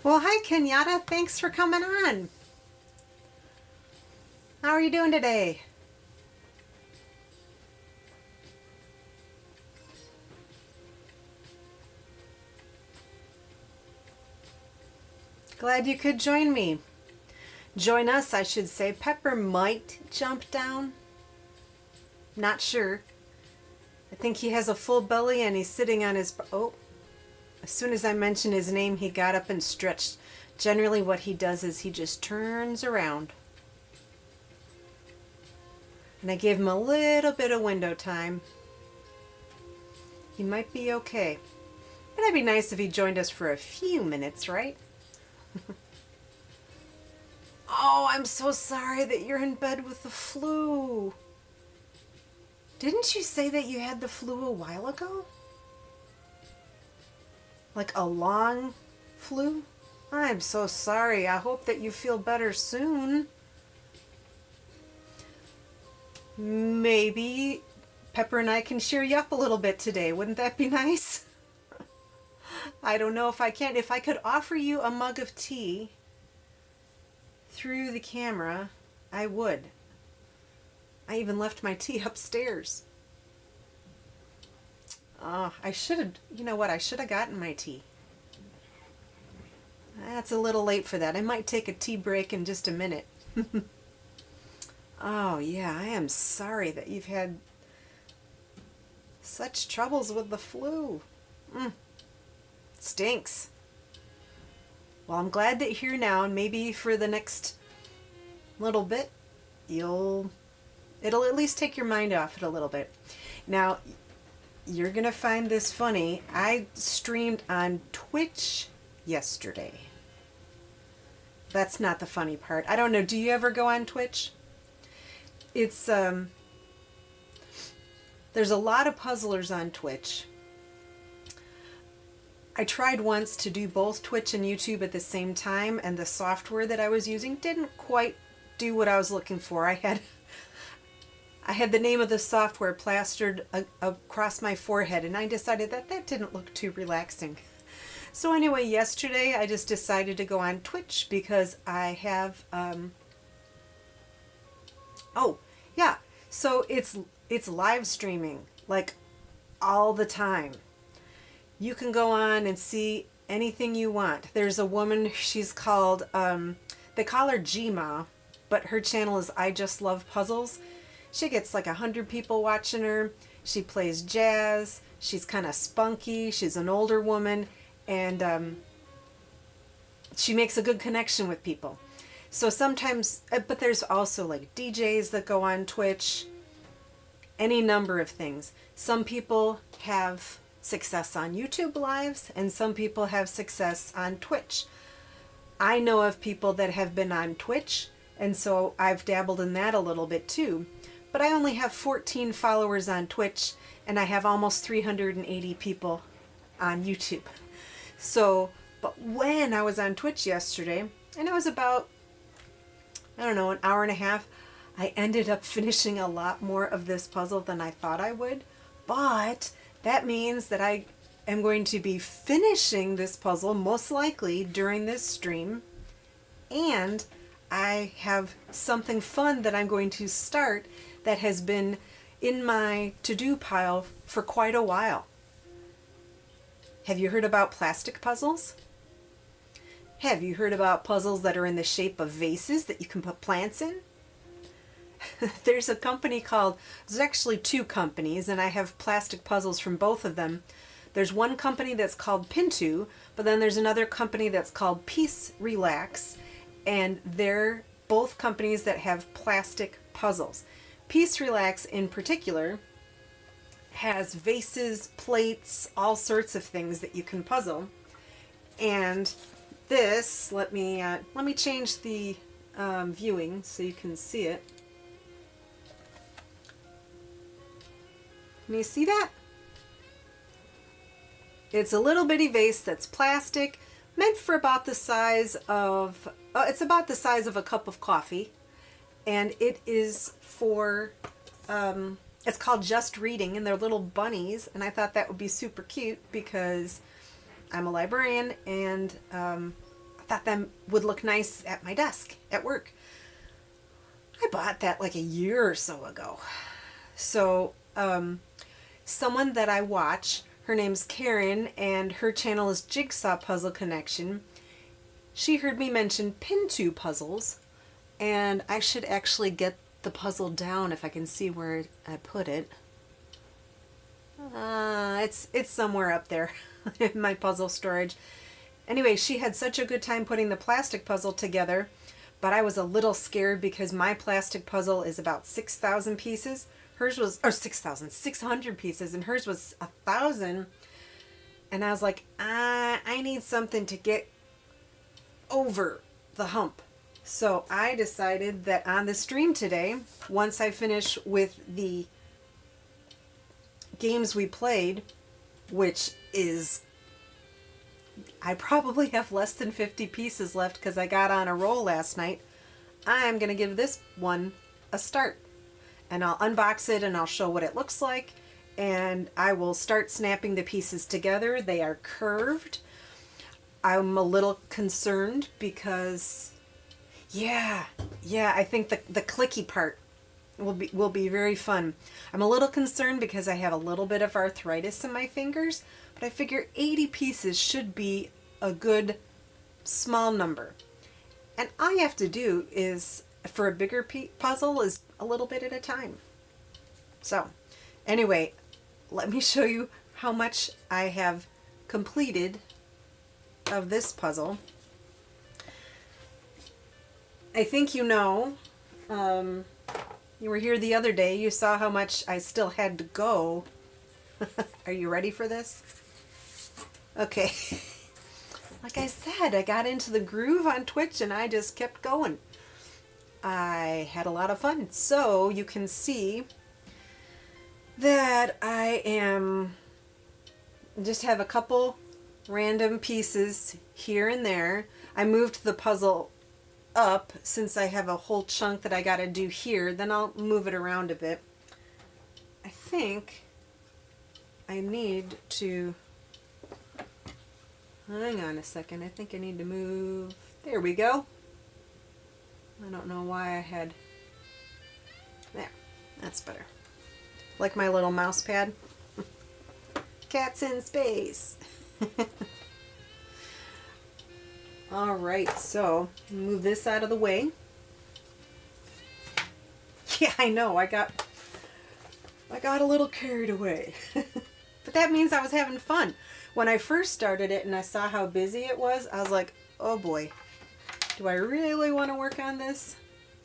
Well, hi, Kenyatta. Thanks for coming on. How are you doing today? Glad you could join me. Join us, I should say. Pepper might jump down. Not sure. I think he has a full belly and he's sitting on his... Oh, as soon as I mentioned his name, he got up and stretched. Generally what he does is he just turns around. And I gave him a little bit of window time. He might be okay. It'd be nice if he joined us for a few minutes, right? Oh, I'm so sorry that you're in bed with the flu. Didn't you say that you had the flu a while ago? Like a long flu? I'm so sorry. I hope that you feel better soon. Maybe Pepper and I can cheer you up a little bit today. Wouldn't that be nice? I don't know if I can. If I could offer you a mug of tea through the camera, I would. I even left my tea upstairs. I should have, you know what, I should have gotten my tea. That's a little late for that. I might take a tea break in just a minute. Oh, yeah, I am sorry that you've had such troubles with the flu. Stinks. Well, I'm glad that you're here now, and maybe for the next little bit, it'll at least take your mind off it a little bit. Now, you're going to find this funny. I streamed on Twitch yesterday. That's not the funny part. I don't know, do you ever go on Twitch? It's, there's a lot of puzzlers on Twitch. I tried once to do both Twitch and YouTube at the same time, and the software that I was using didn't quite do what I was looking for. I had the name of the software plastered across my forehead, and I decided that didn't look too relaxing. So anyway, yesterday I just decided to go on Twitch because I have, oh, yeah, so it's live streaming, like, all the time. You can go on and see anything you want. There's a woman, she's called, they call her Gma, but her channel is I Just Love Puzzles. She gets like 100 people watching her. She plays jazz. She's kind of spunky. She's an older woman, and she makes a good connection with people. So sometimes, but there's also like DJs that go on Twitch, any number of things. Some people have success on YouTube lives, and some people have success on Twitch. I know of people that have been on Twitch, and so I've dabbled in that a little bit too. But I only have 14 followers on Twitch, and I have almost 380 people on YouTube. So, but when I was on Twitch yesterday, and it was about, I don't know, an hour and a half, I ended up finishing a lot more of this puzzle than I thought I would. But that means that I am going to be finishing this puzzle most likely during this stream, and I have something fun that I'm going to start that has been in my to-do pile for quite a while. Have you heard about plastic puzzles? Have you heard about puzzles that are in the shape of vases that you can put plants in? There's a company called, there's actually two companies, and I have plastic puzzles from both of them. There's one company that's called Pintu, but then there's another company that's called Peace Relax, and they're both companies that have plastic puzzles. Peace Relax in particular has vases, plates, all sorts of things that you can puzzle. And this, let me change the viewing so you can see it. Can you see that? It's a little bitty vase that's plastic, meant for about the size of, it's about the size of a cup of coffee. And it is for, it's called Just Reading, and they're little bunnies, and I thought that would be super cute because I'm a librarian, and thought that would look nice at my desk at work. I bought that like a year or so ago. So someone that I watch, her name's Karen, and her channel is Jigsaw Puzzle Connection. She heard me mention Pin2 puzzles, and I should actually get the puzzle down if I can see where I put it. It's somewhere up there in my puzzle storage. Anyway, she had such a good time putting the plastic puzzle together, but I was a little scared because my plastic puzzle is about 6,000 pieces. Hers was, or 6,600 pieces, and hers was 1,000. And I was like, I need something to get over the hump. So I decided that on the stream today, once I finish with the games we played, which is, I probably have less than 50 pieces left because I got on a roll last night, I'm going to give this one a start. And I'll unbox it and I'll show what it looks like. And I will start snapping the pieces together. They are curved. I'm a little concerned because, yeah, I think the clicky part will be very fun. I'm a little concerned because I have a little bit of arthritis in my fingers, but I figure 80 pieces should be a good small number. And all you have to do is, for a bigger puzzle, is a little bit at a time. So, anyway, let me show you how much I have completed of this puzzle. I think you know, you were here the other day, you saw how much I still had to go. Are you ready for this? Okay. Like I said, I got into the groove on Twitch and I just kept going. I had a lot of fun. So you can see that I just have a couple random pieces here and there. I moved the puzzle up since I have a whole chunk that I got to do here. Then I'll move it around a bit. I think I need to, hang on a second, I think I need to move, there we go. I don't know why I had, there, that's better. Like my little mouse pad. Cats in space. Alright, so move this out of the way. Yeah, I know, I got a little carried away. But that means I was having fun. When I first started it and I saw how busy it was, I was like, oh boy, do I really want to work on this?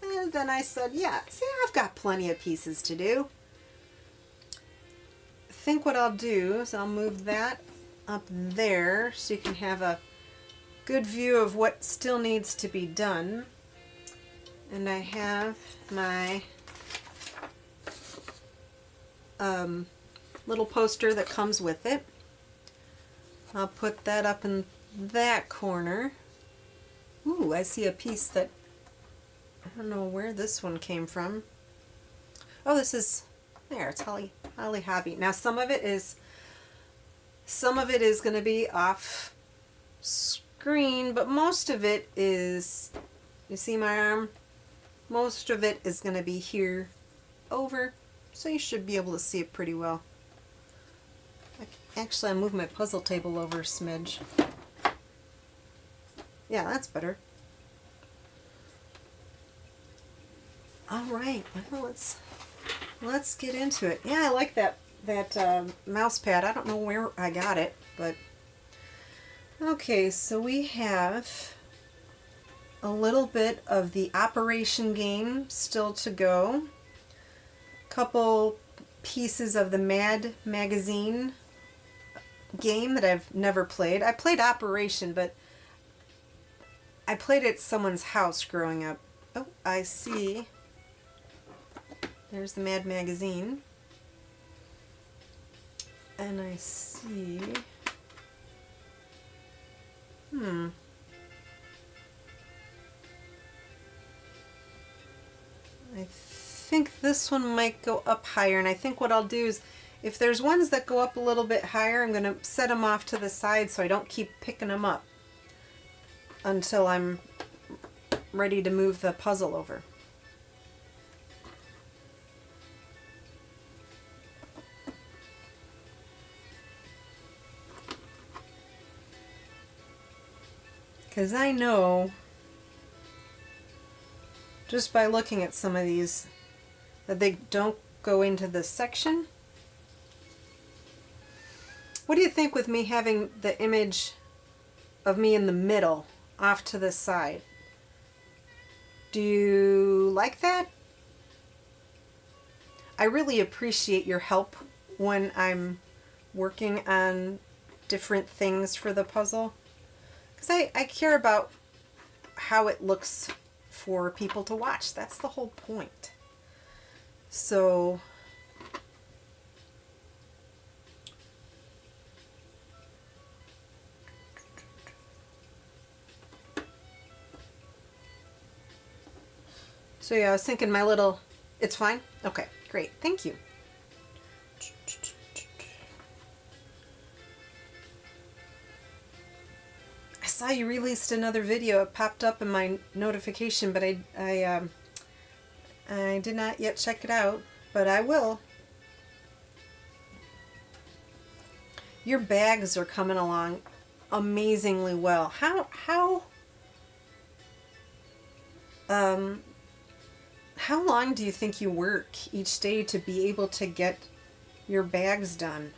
And then I said, yeah, see, I've got plenty of pieces to do. I think what I'll do is I'll move that up there so you can have a good view of what still needs to be done. And I have my little poster that comes with it. I'll put that up in that corner. Ooh, I see a piece that, I don't know where this one came from. Oh, this is, there, it's Holly Hobby. Now some of it is going to be off screen, but most of it is, you see my arm? Most of it is going to be here over, so you should be able to see it pretty well. Actually, I moved my puzzle table over a smidge. Yeah, that's better. All right, well, let's get into it. Yeah, I like that mouse pad. I don't know where I got it, but okay. So we have a little bit of the Operation game still to go. Couple pieces of the Mad Magazine game that I've never played. I played Operation, but I played it at someone's house growing up. Oh, I see. There's the Mad Magazine. And I see... I think this one might go up higher, and I think what I'll do is, if there's ones that go up a little bit higher, I'm going to set them off to the side so I don't keep picking them up. until I'm ready to move the puzzle over. Because I know, just by looking at some of these, that they don't go into this section. What do you think with me having the image of me in the middle, off to the side? Do you like that? I really appreciate your help when I'm working on different things for the puzzle. Because I care about how it looks for people to watch. That's the whole point. So yeah, I was thinking my little, it's fine? Okay, great. Thank you. I saw you released another video. It popped up in my notification, but I did not yet check it out, but I will. Your bags are coming along amazingly well. How long do you think you work each day to be able to get your bags done?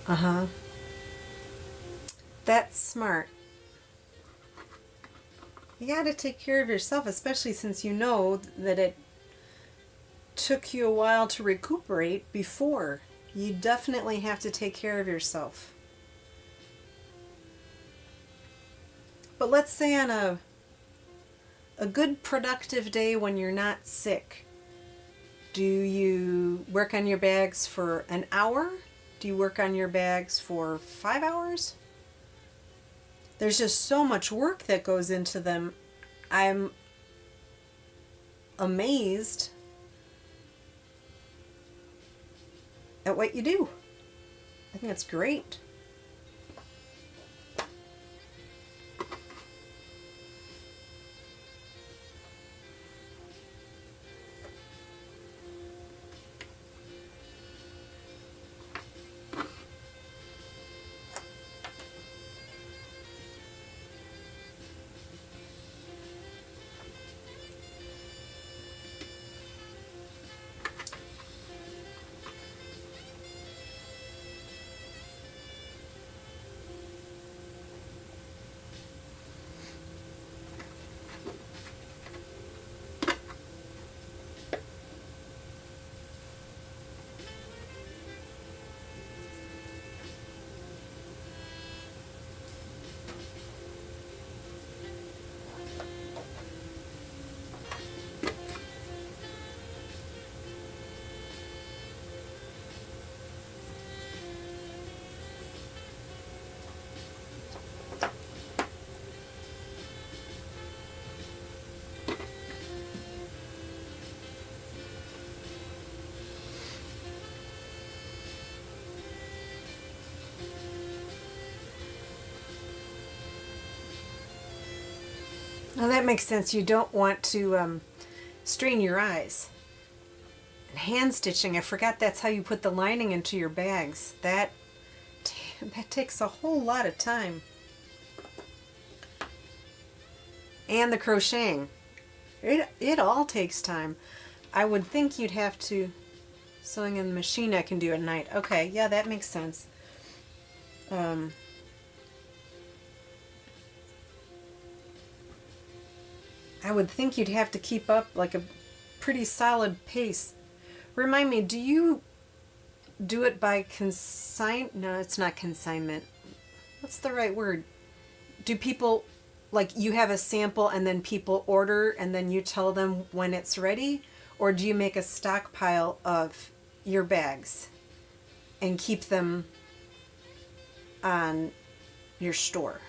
Uh-huh. That's smart. You got to take care of yourself, especially since you know that it took you a while to recuperate before. You definitely have to take care of yourself. But let's say on a good productive day when you're not sick, do you work on your bags for an hour? Do you work on your bags for 5 hours? There's just so much work that goes into them. I'm amazed at what you do. I think it's great. Now that makes sense. You don't want to strain your eyes. And hand stitching, I forgot that's how you put the lining into your bags. That takes a whole lot of time. And the crocheting. It all takes time. I would think you'd have to... Sewing in the machine I can do at night. Okay, yeah, that makes sense. I would think you'd have to keep up like a pretty solid pace. Remind me, do you do it by No, it's not consignment. What's the right word? Do people, like, you have a sample and then people order and then you tell them when it's ready? Or do you make a stockpile of your bags and keep them on your store?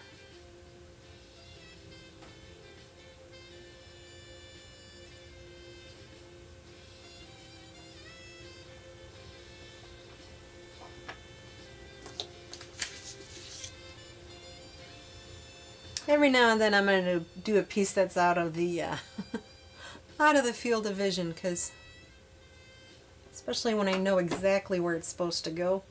Every now and then I'm going to do a piece that's out of the out of the field of vision, because especially when I know exactly where it's supposed to go.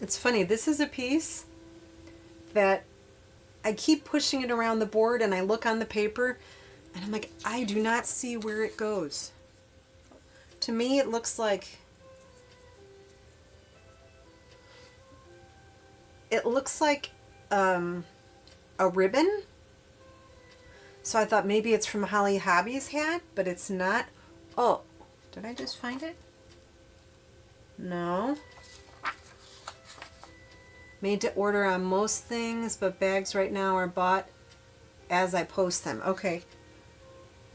It's funny, this is a piece that I keep pushing it around the board and I look on the paper and I'm like, I do not see where it goes. To me, it looks like a ribbon. So I thought maybe it's from Holly Hobby's hat, but it's not. Oh, did I just find it? No. Made to order on most things, but bags right now are bought as I post them. Okay.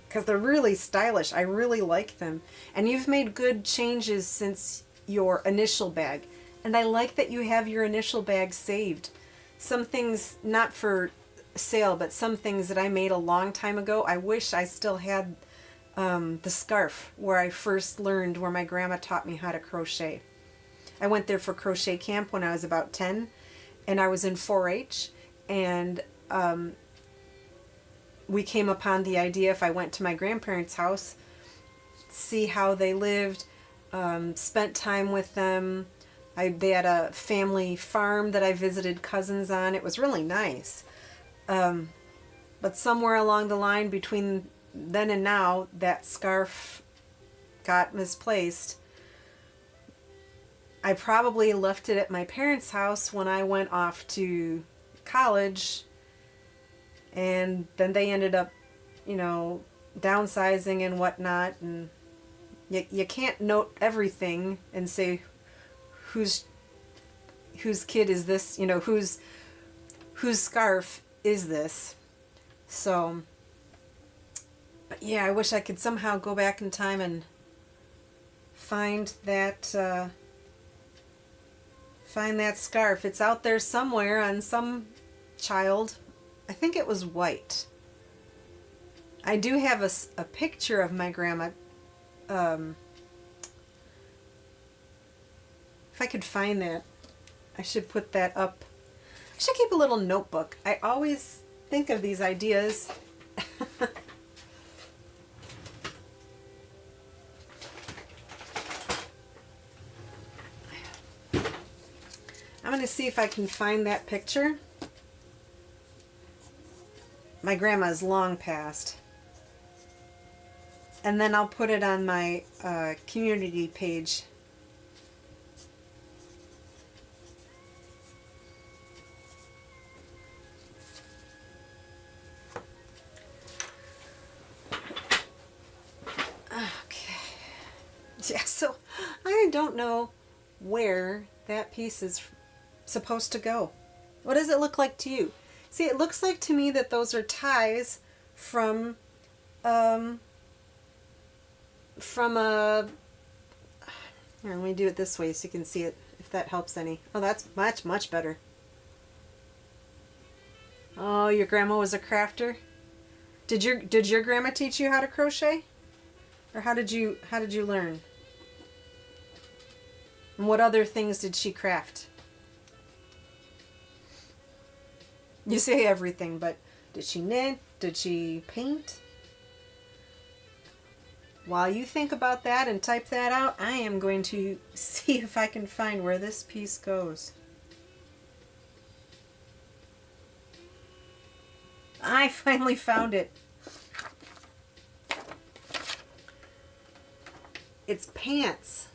Because they're really stylish. I really like them. And you've made good changes since your initial bag. And I like that you have your initial bag saved. Some things, not for sale, but some things that I made a long time ago, I wish I still had the scarf where I first learned, where my grandma taught me how to crochet. I went there for crochet camp when I was about 10, and I was in 4-H, and we came upon the idea, if I went to my grandparents' house, see how they lived, spent time with them. They had a family farm that I visited cousins on. It was really nice. But somewhere along the line between then and now, that scarf got misplaced. I probably left it at my parents' house when I went off to college, and then they ended up, downsizing and whatnot, and you can't note everything and say whose kid is this, whose scarf is this. So, but yeah, I wish I could somehow go back in time and find that scarf. It's out there somewhere on some child. I think it was white. I do have a picture of my grandma. If I could find that, I should put that up. I should keep a little notebook. I always think of these ideas. I'm going to see if I can find that picture. My grandma's long passed. And then I'll put it on my community page. Okay. Yeah, so I don't know where that piece is supposed to go. What does it look like to you? See, it looks like to me that those are ties from a... Here, let me do it this way so you can see it, if that helps any. Oh, that's much, much better. Oh, your grandma was a crafter? Did your grandma teach you how to crochet? Or how did you learn? And what other things did she craft? You say everything, but did she knit? Did she paint? While you think about that and type that out, I am going to see if I can find where this piece goes. I finally found it. It's pants.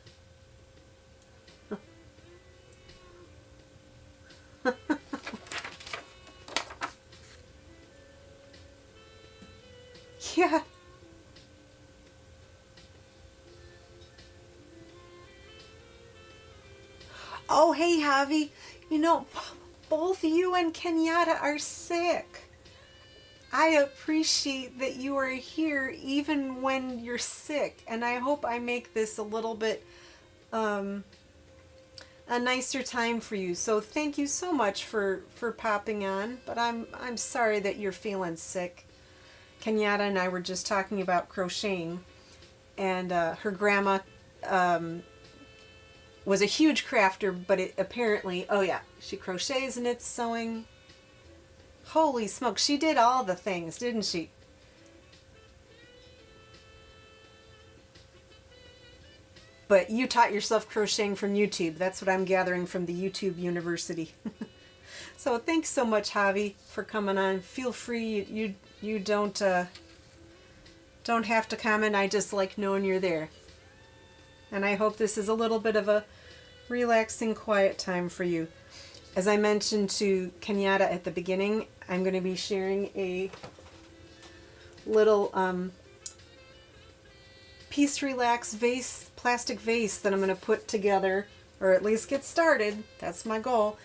Yeah. Oh, hey, Javi. You know, both you and Kenyatta are sick. I appreciate that you are here even when you're sick, and I hope I make this a little bit a nicer time for you. So thank you so much for popping on, but I'm sorry that you're feeling sick. Kenyatta and I were just talking about crocheting, and her grandma was a huge crafter, but it apparently, oh yeah, she crochets, knits, sewing. Holy smokes, she did all the things, didn't she? But you taught yourself crocheting from YouTube. That's what I'm gathering from the YouTube University. So thanks so much, Javi, for coming on. Feel free. You don't have to comment. I just like knowing you're there. And I hope this is a little bit of a relaxing, quiet time for you. As I mentioned to Kenyatta at the beginning, I'm going to be sharing a little Peace Relax vase, plastic vase that I'm going to put together, or at least get started. That's my goal,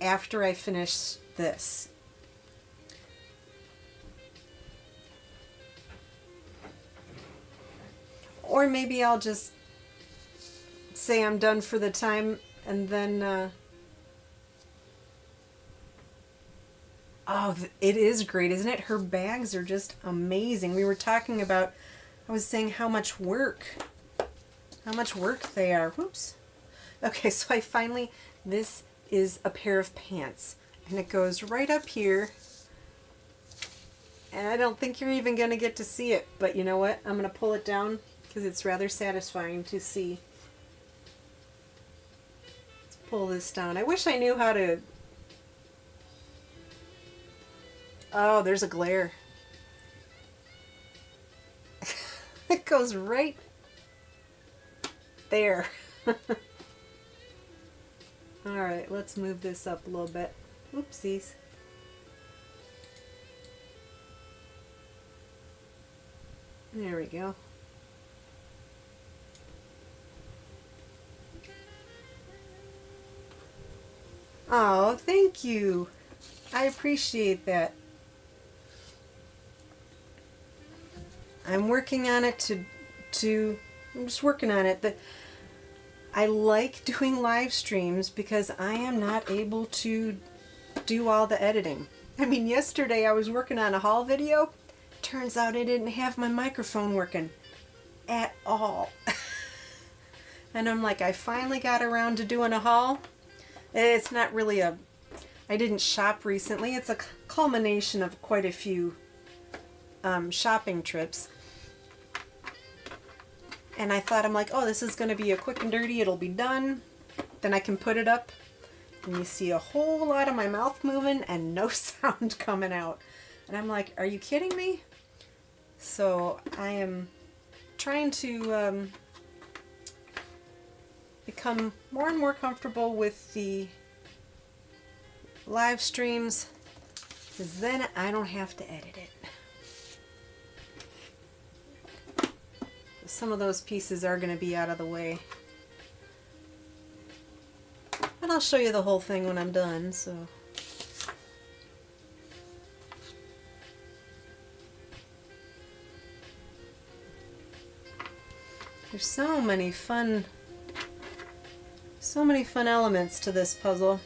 after I finish this. Or maybe I'll just say I'm done for the time and then oh, it is great, isn't it? Her bags are just amazing. We were talking about, I was saying how much work they are. Whoops. Okay, so I finally, this is a pair of pants, and it goes right up here. And I don't think you're even going to get to see it, but you know what? I'm going to pull it down because it's rather satisfying to see. Let's pull this down. I wish I knew how to... Oh, there's a glare. It goes right there. Alright, let's move this up a little bit. Oopsies. There we go. Oh, thank you. I appreciate that. I'm working on it I'm just working on it. But I like doing live streams because I am not able to do all the editing. I mean, yesterday I was working on a haul video. Turns out I didn't have my microphone working at all. And I'm like, I finally got around to doing a haul. It's not really I didn't shop recently. It's a culmination of quite a few shopping trips. And I thought, I'm like, oh, this is going to be a quick and dirty. It'll be done. Then I can put it up. And you see a whole lot of my mouth moving and no sound coming out. And I'm like, are you kidding me? So I am trying to become more and more comfortable with the live streams, because then I don't have to edit it. Some of those pieces are going to be out of the way. But I'll show you the whole thing when I'm done, so... There's so many fun elements to this puzzle.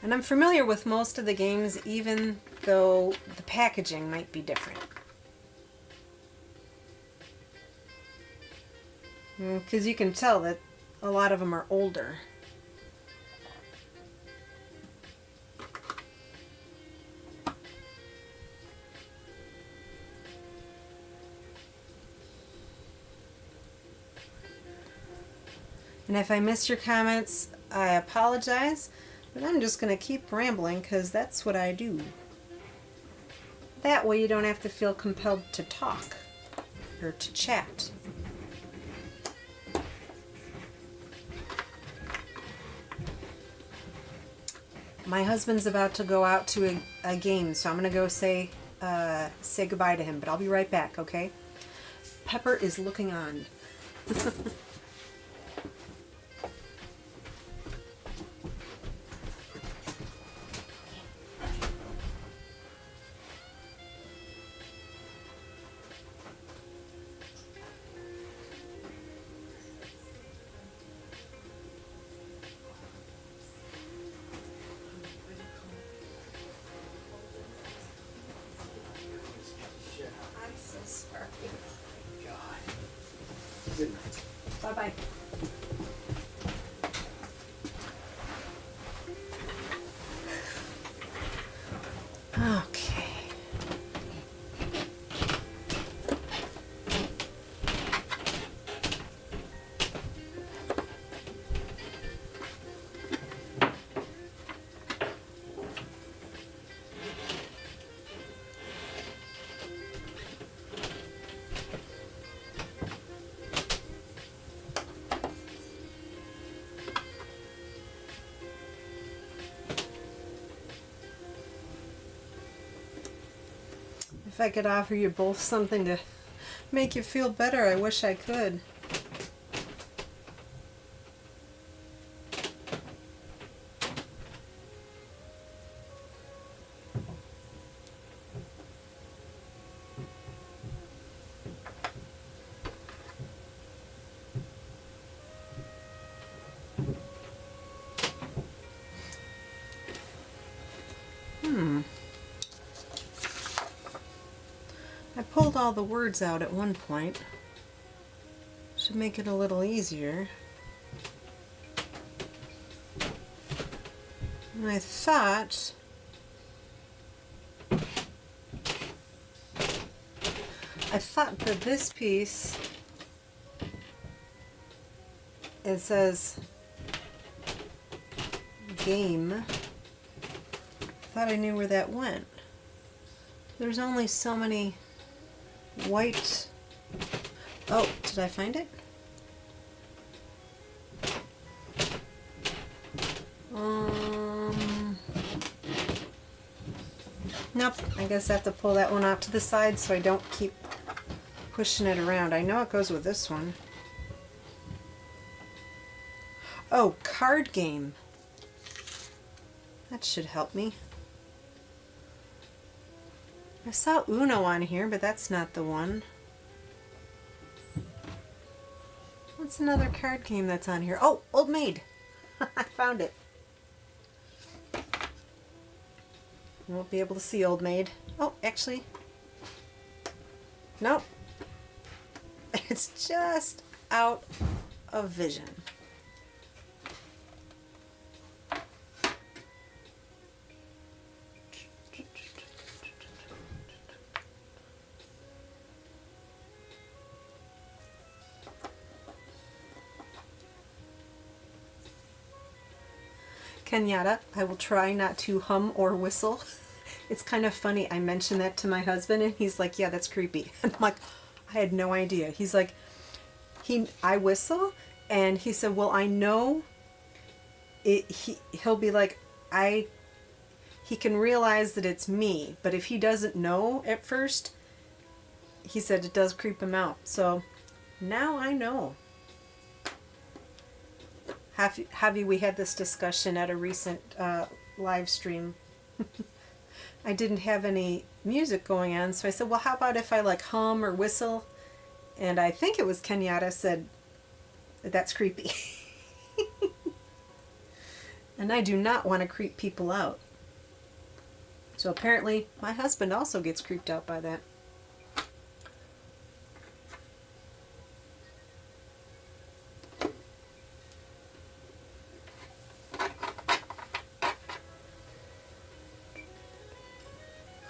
And I'm familiar with most of the games, even though the packaging might be different. Because you can tell that a lot of them are older. And if I missed your comments, I apologize, but I'm just going to keep rambling because that's what I do. That way you don't have to feel compelled to talk or to chat. My husband's about to go out to a game, so I'm going to go say goodbye to him, but I'll be right back, okay? Pepper is looking on. Bye-bye. Okay. If I could offer you both something to make you feel better, I wish I could. I pulled all the words out at one point. Should make it a little easier. And I thought that this piece, it says game. Thought I knew where that went. There's only so many white. Oh, did I find it? Nope, I guess I have to pull that one off to the side so I don't keep pushing it around. I know it goes with this one. Oh, card game. That should help me. I saw Uno on here, but that's not the one. What's another card game that's on here? Oh, Old Maid. I found it. You won't be able to see Old Maid. Oh, actually. Nope. It's just out of vision. Kenyatta, I will try not to hum or whistle. It's kind of funny. I mentioned that to my husband and he's like, yeah, that's creepy. And I'm like, I had no idea. He's like, I whistle and he said, well, I know it, he'll be like, he can realize that it's me, but if he doesn't know at first, he said it does creep him out. So now I know. Javi, we had this discussion at a recent live stream. I didn't have any music going on, so I said, well, how about if I like hum or whistle? And I think it was Kenyatta said, that's creepy. And I do not want to creep people out. So apparently my husband also gets creeped out by that.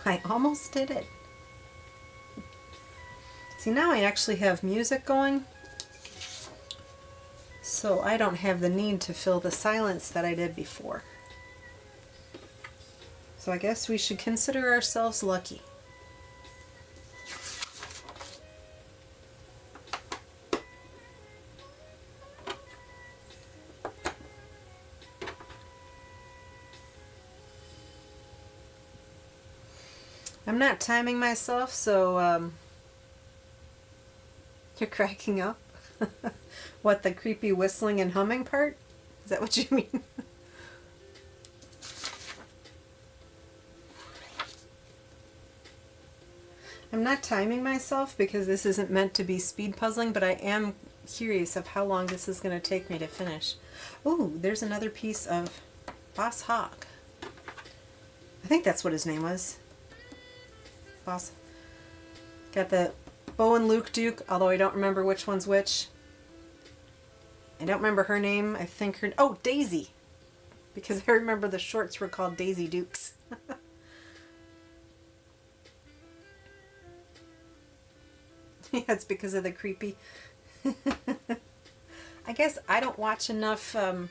I almost did it. See, now I actually have music going, so I don't have the need to fill the silence that I did before. So I guess we should consider ourselves lucky. I'm not timing myself, so you're cracking up? What, the creepy whistling and humming part? Is that what you mean? I'm not timing myself because this isn't meant to be speed puzzling, but I am curious of how long this is going to take me to finish. Ooh, there's another piece of Boss Hogg. I think that's what his name was. Boss. Got the Bo and Luke Duke, although I don't remember which one's which. I don't remember her name. I think her... Oh, Daisy. Because I remember the shorts were called Daisy Dukes. Yeah, it's because of the creepy. I guess I don't watch enough... well,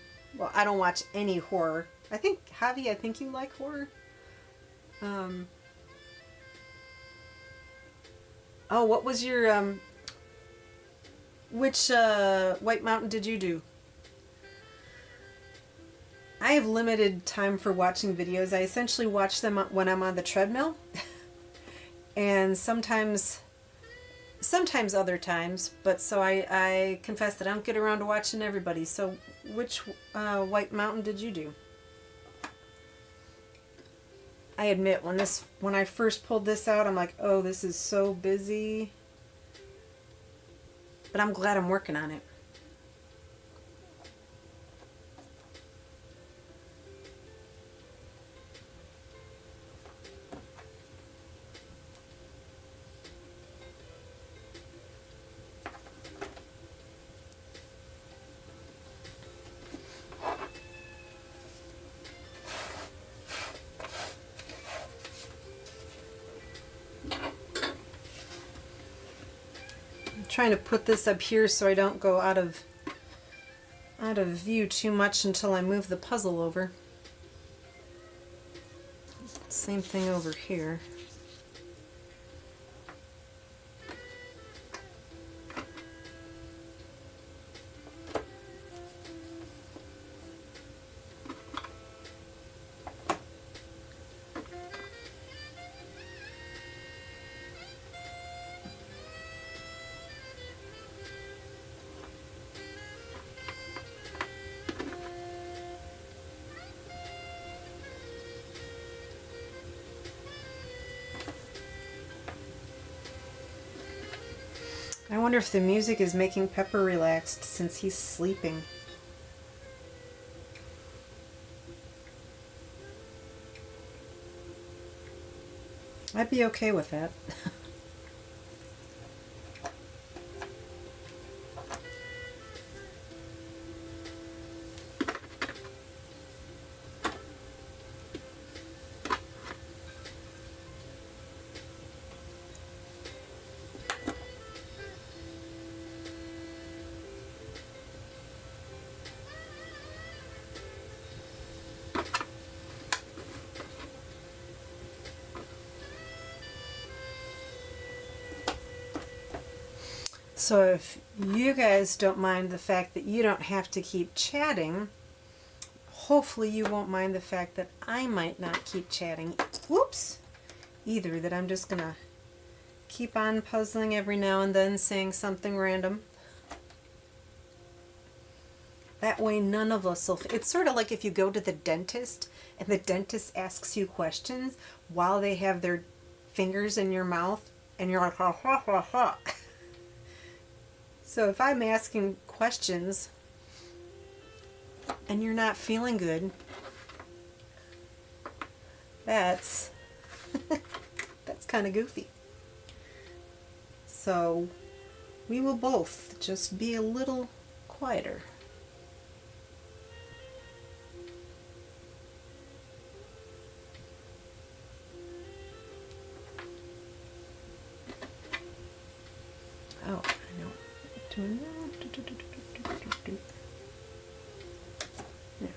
I don't watch any horror. I think, Javi, I think you like horror. Oh, what was your... which White Mountain did you do? I have limited time for watching videos. I essentially watch them when I'm on the treadmill. And sometimes other times. But so I confess that I don't get around to watching everybody. So which White Mountain did you do? I admit, when I first pulled this out, I'm like, oh, this is so busy. But I'm glad I'm working on it. Trying to put this up here so I don't go out of view too much until I move the puzzle over. Same thing over here. I wonder if the music is making Pepper relaxed since he's sleeping. I'd be okay with that. So if you guys don't mind the fact that you don't have to keep chatting, hopefully you won't mind the fact that I might not keep chatting. Whoops! Either, that I'm just gonna keep on puzzling every now and then, saying something random. That way none of us will... It's sort of like if you go to the dentist and the dentist asks you questions while they have their fingers in your mouth and you're like, ha ha ha ha. So if I'm asking questions and you're not feeling good, that's that's kind of goofy. So we will both just be a little quieter. Oh, I know. Doing that. Yeah.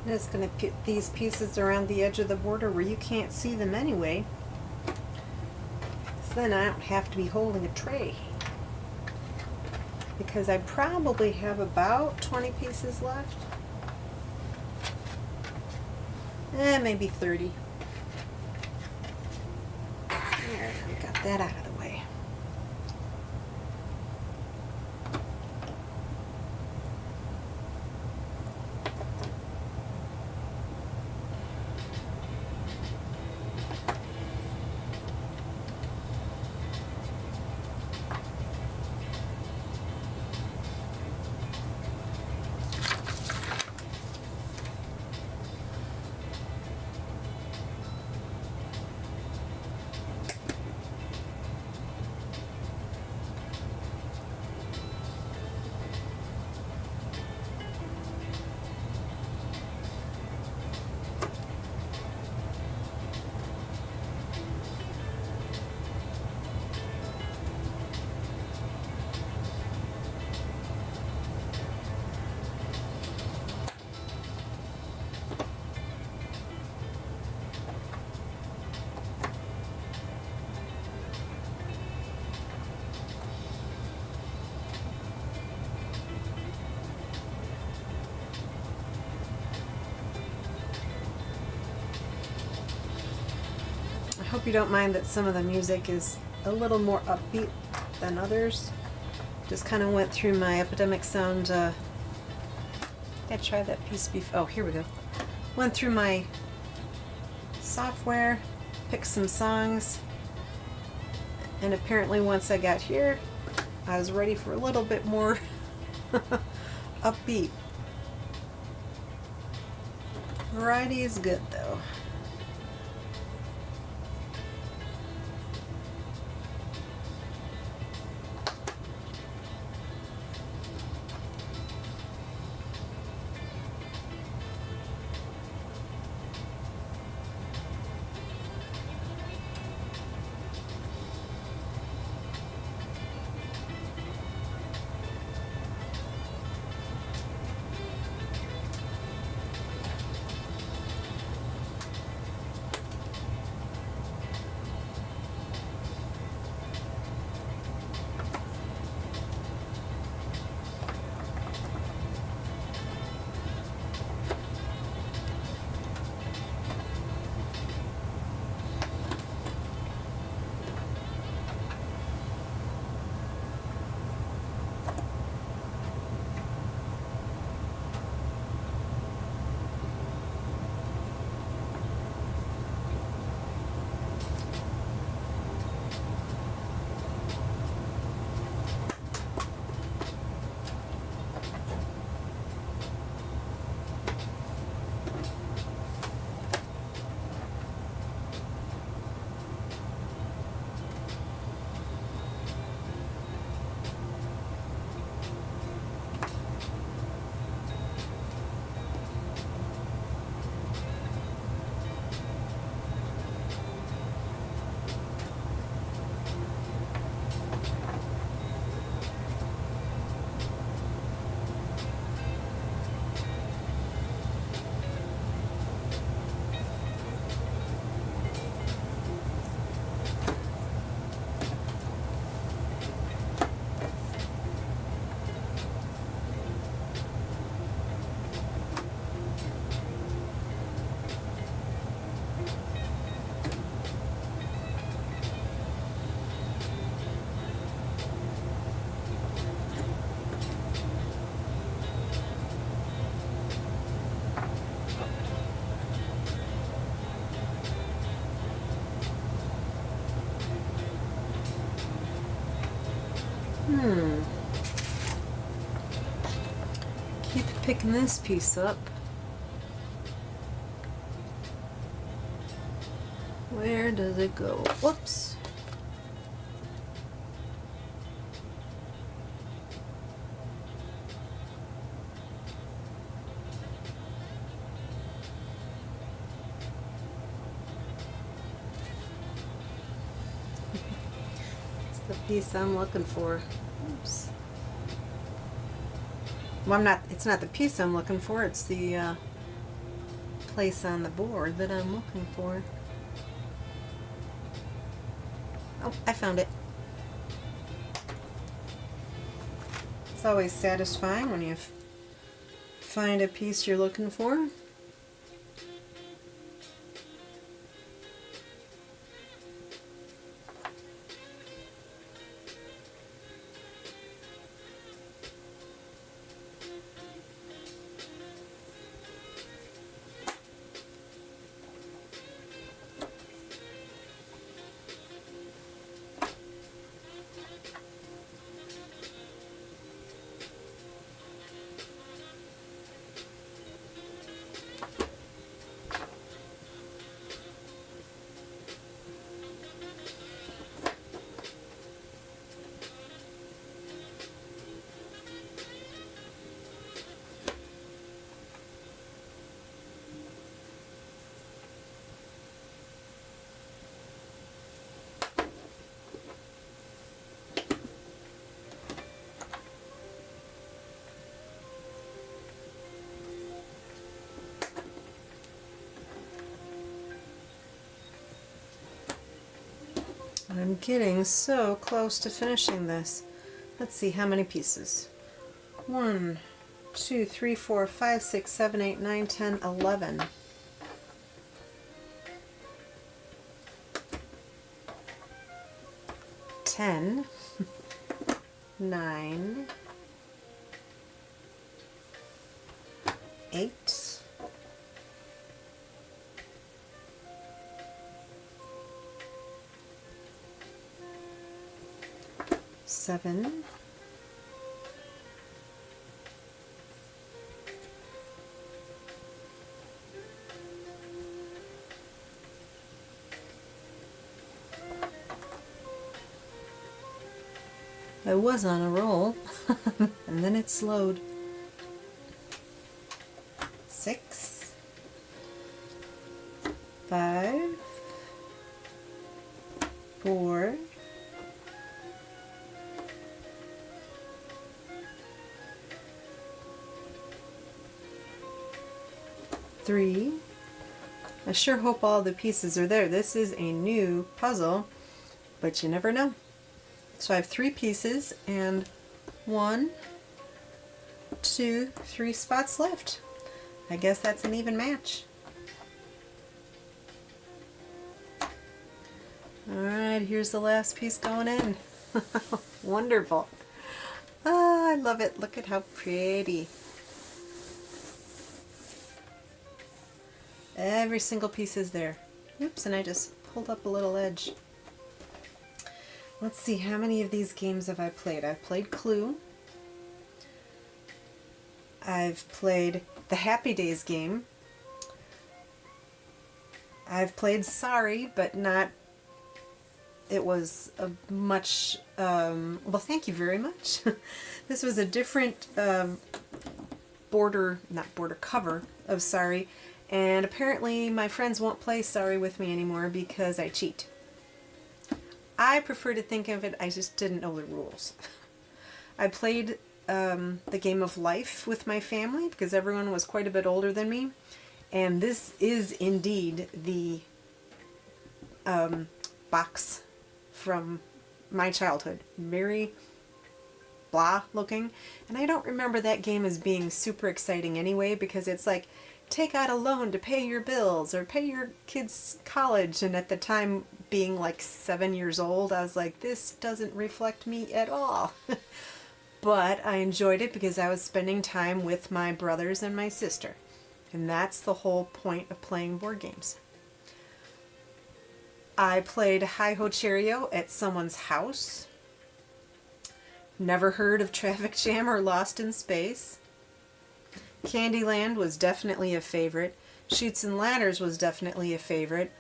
I'm just going to put these pieces around the edge of the border where you can't see them anyway. So then I don't have to be holding a tray. Because I probably have about 20 pieces left. Maybe 30. There, we got that out of the way. I hope you don't mind that some of the music is a little more upbeat than others. Just kind of went through my Epidemic Sound. I tried that piece before. Oh, here we go. Went through my software, picked some songs, and apparently once I got here, I was ready for a little bit more upbeat. Variety is good though. Keep picking this piece up. Where does it go? Whoops. It's the piece I'm looking for. Oops. Well, it's not the piece I'm looking for, it's the place on the board that I'm looking for. Oh, I found it. It's always satisfying when you find a piece you're looking for. I'm getting so close to finishing this. Let's see how many pieces. 1, 2, 3, 4, 5, 6, 7, 8, 9, 10, 11. 10, 9, 8, 7, 'I was on a roll, and then it slowed. 6, 5, 4, 3. I sure hope all the pieces are there. This is a new puzzle, but you never know. So I have 3 pieces and 1, 2, 3 spots left. I guess that's an even match. Alright, here's the last piece going in. Wonderful. Oh, I love it. Look at how pretty. Every single piece is there. Oops, and I just pulled up a little edge. Let's see, how many of these games have I played? I've played Clue. I've played the Happy Days game. I've played Sorry, but not... It was a much... well, thank you very much. This was a different cover of Sorry. And apparently my friends won't play Sorry with me anymore because I cheat. I prefer to think of it, I just didn't know the rules. I played the game of Life with my family because everyone was quite a bit older than me. And this is indeed the box from my childhood. Very blah looking. And I don't remember that game as being super exciting anyway because it's like, take out a loan to pay your bills or pay your kids' college. And at the time, being like 7 years old, I was like, this doesn't reflect me at all. But I enjoyed it because I was spending time with my brothers and my sister. And that's the whole point of playing board games. I played Hi Ho Cherry-O at someone's house. Never heard of Traffic Jam or Lost in Space. Candyland was definitely a favorite. Chutes and Ladders was definitely a favorite.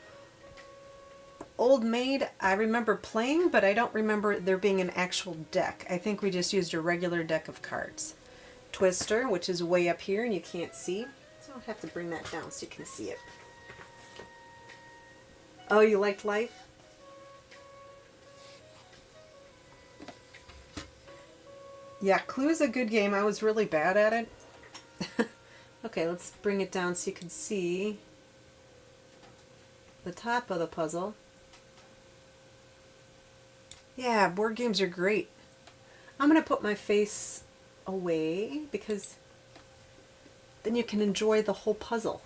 Old Maid, I remember playing, but I don't remember there being an actual deck. I think we just used a regular deck of cards. Twister, which is way up here and you can't see. So I'll have to bring that down so you can see it. Oh, you liked Life? Yeah, Clue's a good game. I was really bad at it. Okay. Okay, let's bring it down so you can see the top of the puzzle. Yeah, board games are great. I'm going to put my face away because then you can enjoy the whole puzzle.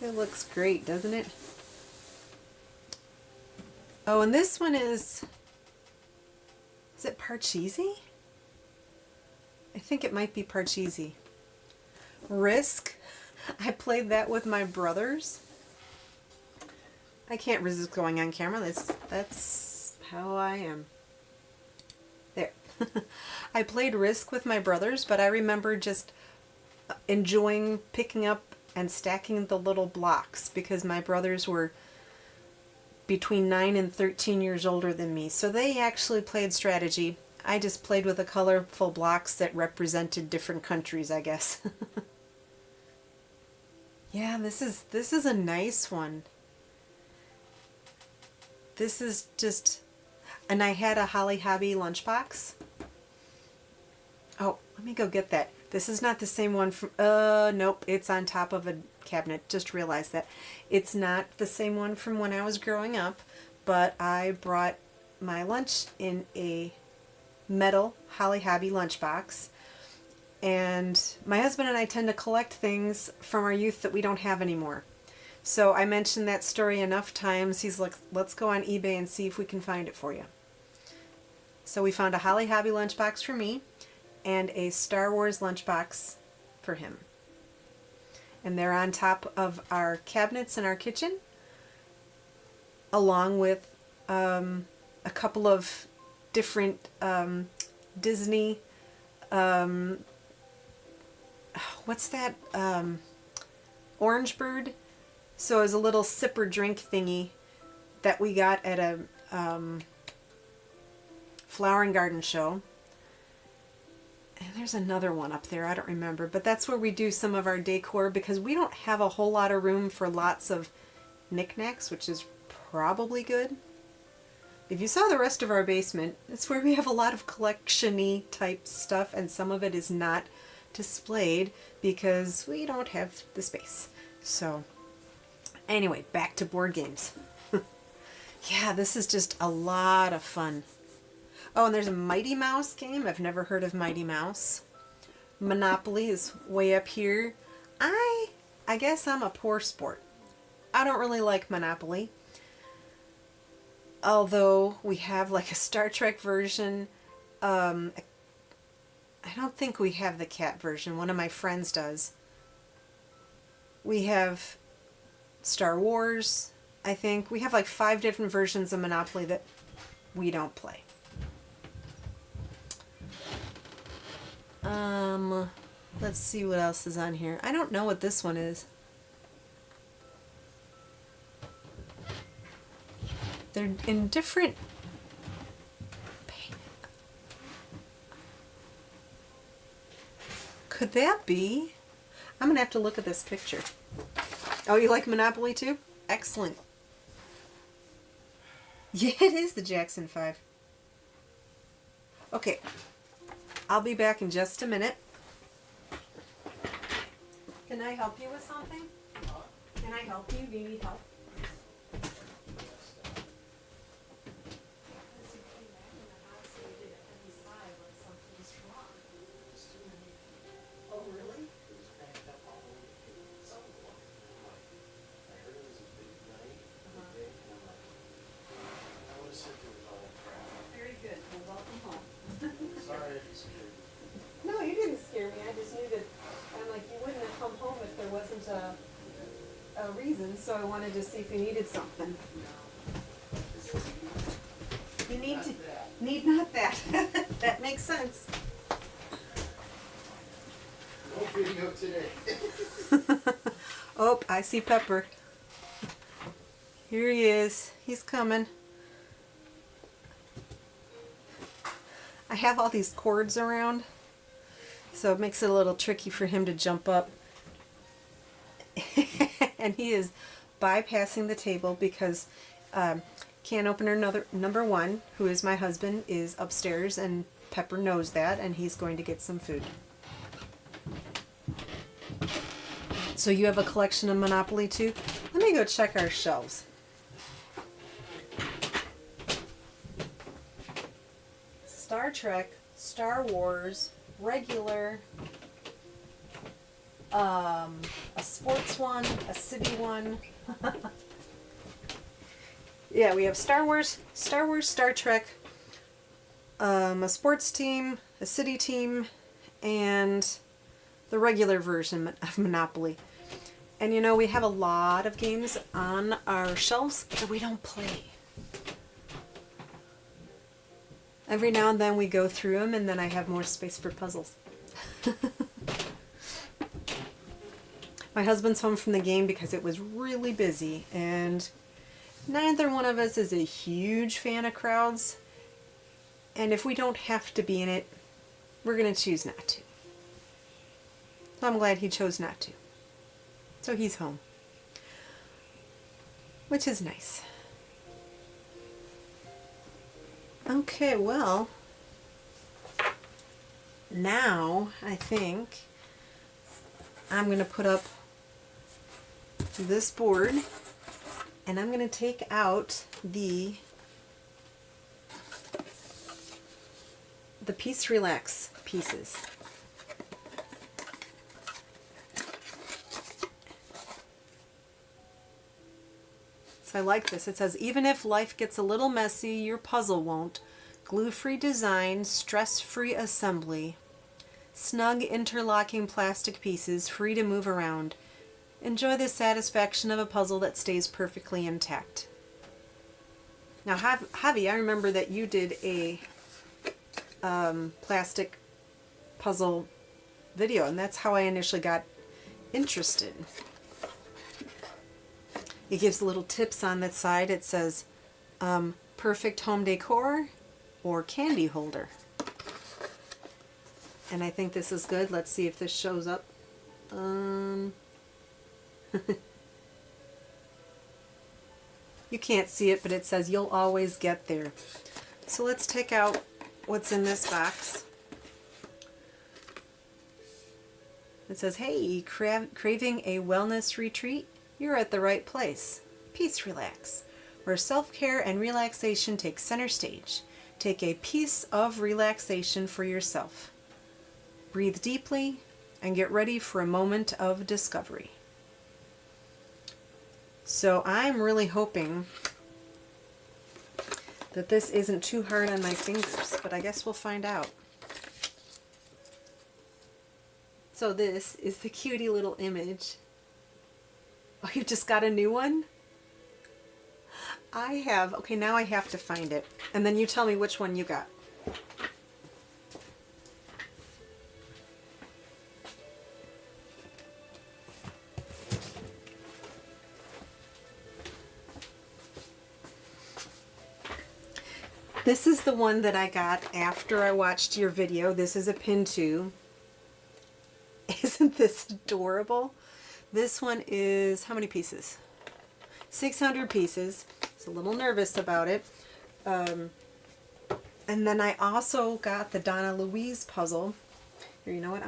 It looks great, doesn't it? Oh, and this one is it Parcheesi? I think it might be Parcheesi. Risk. I played that with my brothers. I can't resist going on camera. That's how I am. There. I played Risk with my brothers, but I remember just enjoying picking up and stacking the little blocks because my brothers were between 9 and 13 years older than me. So they actually played strategy. I just played with the colorful blocks that represented different countries, I guess. Yeah, this is a nice one. This is just, and I had a Holly Hobby lunchbox. Oh, let me go get that. This is not the same one from, nope, it's on top of a cabinet. Just realized that. It's not the same one from when I was growing up, but I brought my lunch in a metal Holly Hobby lunchbox. And my husband and I tend to collect things from our youth that we don't have anymore. So I mentioned that story enough times. He's like, let's go on eBay and see if we can find it for you. So we found a Holly Hobby lunchbox for me and a Star Wars lunchbox for him. And they're on top of our cabinets in our kitchen, along with a couple of different Disney, what's that, Orange Bird? So it was a little sipper drink thingy that we got at a flower and garden show. And there's another one up there, I don't remember. But that's where we do some of our decor because we don't have a whole lot of room for lots of knickknacks, which is probably good. If you saw the rest of our basement, it's where we have a lot of collection-y type stuff, and some of it is not displayed because we don't have the space. So anyway, back to board games. Yeah, this is just a lot of fun. Oh, and there's a Mighty Mouse game. I've never heard of Mighty Mouse. Monopoly is way up here. I guess I'm a poor sport. I don't really like Monopoly. Although we have like a Star Trek version. I don't think we have the cat version. One of my friends does. We have Star Wars, I think. We have like 5 different versions of Monopoly that we don't play. Let's see what else is on here. I don't know what this one is. They're in different... Could that be? I'm going to have to look at this picture. Oh, you like Monopoly too? Excellent. Yeah, it is the Jackson 5. Okay. I'll be back in just a minute. Can I help you with something? Can I help you? Do you need help? Oh, really? Very good. Well, welcome home. Sorry, I just scared you. No, you didn't scare me. I just knew that I'm like, you wouldn't have come home if there wasn't a reason, so I wanted to see if you needed something. You need not that. That makes sense. No video today. Oh, I see Pepper. Here he is. He's coming. I have all these cords around, so it makes it a little tricky for him to jump up. And he is bypassing the table because can opener number 1, who is my husband, is upstairs and Pepper knows that, and he's going to get some food. So you have a collection of Monopoly too? Let me go check our shelves. Star Trek, Star Wars, regular, a sports one, a city one. Yeah, we have Star Wars, Star Trek, a sports team, a city team, and the regular version of Monopoly. And you know, we have a lot of games on our shelves that we don't play. Every now and then we go through them, and then I have more space for puzzles. My husband's home from the game because it was really busy, and neither one of us is a huge fan of crowds. And if we don't have to be in it, we're going to choose not to. So I'm glad he chose not to. So he's home, which is nice. Okay, well, now I think I'm going to put up this board, and I'm going to take out the Peace Relax pieces. So I like this. It says, even if life gets a little messy, your puzzle won't. Glue-free design, stress-free assembly, snug interlocking plastic pieces, free to move around. Enjoy the satisfaction of a puzzle that stays perfectly intact. Now, Javi, I remember that you did a plastic puzzle video, and that's how I initially got interested. It gives little tips on that side. It says, perfect home decor or candy holder. And I think this is good. Let's see if this shows up. You can't see it, but it says you'll always get there. So let's take out what's in this box. It says, hey, craving a wellness retreat? You're at the right place. Peace Relax, where self-care and relaxation take center stage. Take a piece of relaxation for yourself. Breathe deeply and get ready for a moment of discovery. So I'm really hoping that this isn't too hard on my fingers, but I guess we'll find out. So this is the cutie little image. Oh, you just got a new one? I have. Okay, now I have to find it. And then you tell me which one you got. This is the one that I got after I watched your video. This is a pin too. Isn't this adorable? This one is, how many pieces? 600 pieces. It's a little nervous about it. And then I also got the Donna Louise puzzle. Here, you know what?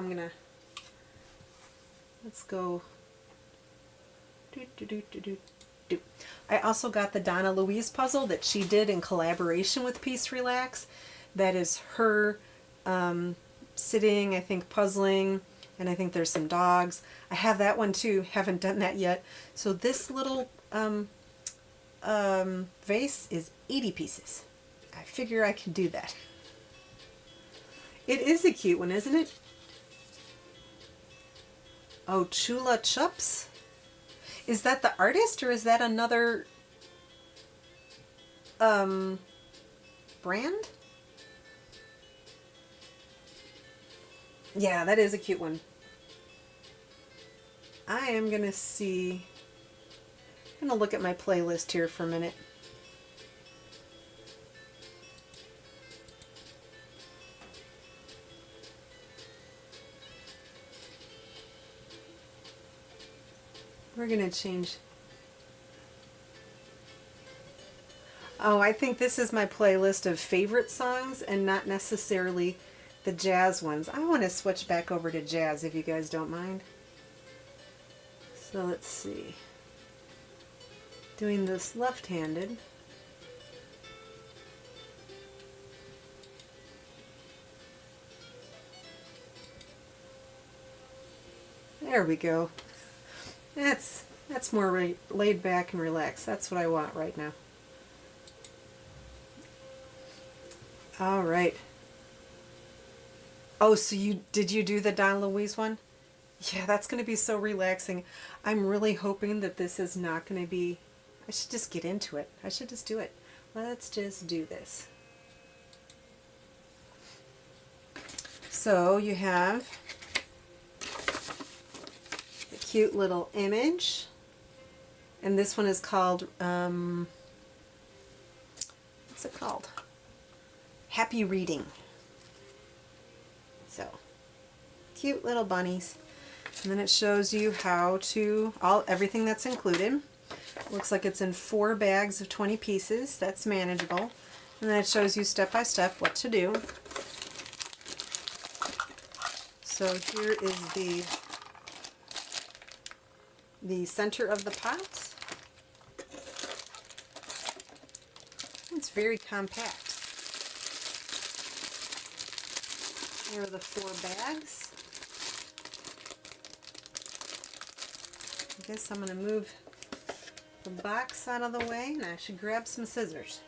Let's go. I also got the Donna Louise puzzle that she did in collaboration with Peace Relax. That is her sitting, I think, puzzling. And I think there's some dogs. I have that one too. Haven't done that yet. So this little vase is 80 pieces. I figure I can do that. It is a cute one, isn't it? Oh, Chula Chups? Is that the artist or is that another brand? Yeah, that is a cute one. I am going to see, I'm going to look at my playlist here for a minute. We're going to change. Oh, I think this is my playlist of favorite songs and not necessarily the jazz ones. I want to switch back over to jazz if you guys don't mind. So let's see. Doing this left-handed. There we go. That's more laid back and relaxed. That's what I want right now. All right. Oh, so did you do the Don Luis one? Yeah, that's going to be so relaxing. I'm really hoping that this is not going to be... I should just get into it. I should just do it. Let's just do this. So you have a cute little image. And this one is called, what's it called? Happy Reading. So, cute little bunnies. And then it shows you how to, everything that's included. Looks like it's in 4 bags of 20 pieces. That's manageable. And then it shows you step by step what to do. So here is the center of the pot. It's very compact. Here are the 4 bags. I guess I'm going to move the box out of the way, and I should grab some scissors.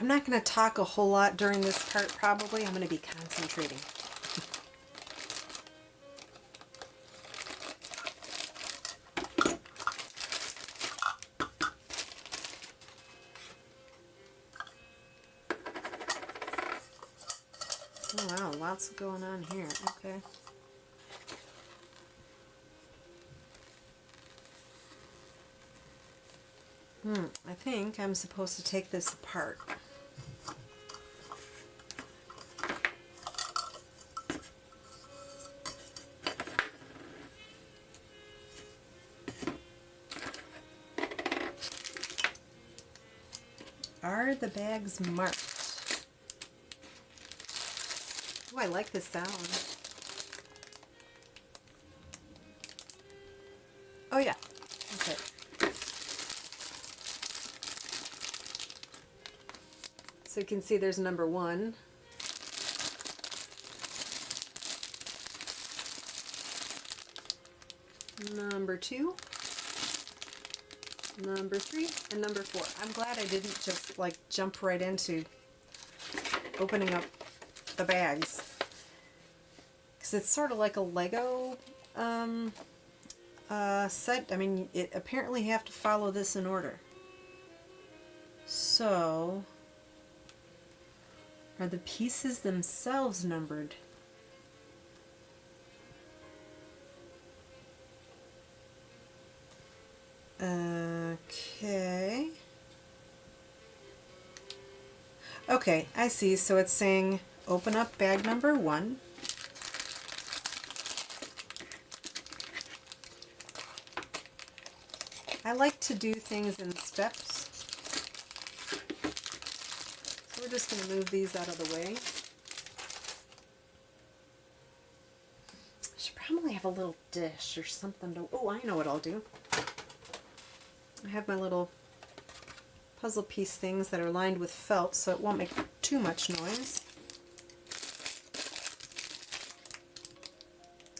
I'm not going to talk a whole lot during this part, probably. I'm going to be concentrating. Oh wow, lots going on here. Okay. I think I'm supposed to take this apart. Are the bags marked? Oh, I like this sound. Oh yeah. Okay. So you can see there's number 1. Number 2. Number 3 and number 4. I'm glad I didn't just like jump right into opening up the bags, because it's sort of like a Lego set. I mean, it apparently have to follow this in order. So, are the pieces themselves numbered? Okay. Okay, I see. So it's saying open up bag number 1. I like to do things in steps. So we're just going to move these out of the way. I should probably have a little dish or something to... Oh, I know what I'll do. I have my little puzzle piece things that are lined with felt so it won't make too much noise.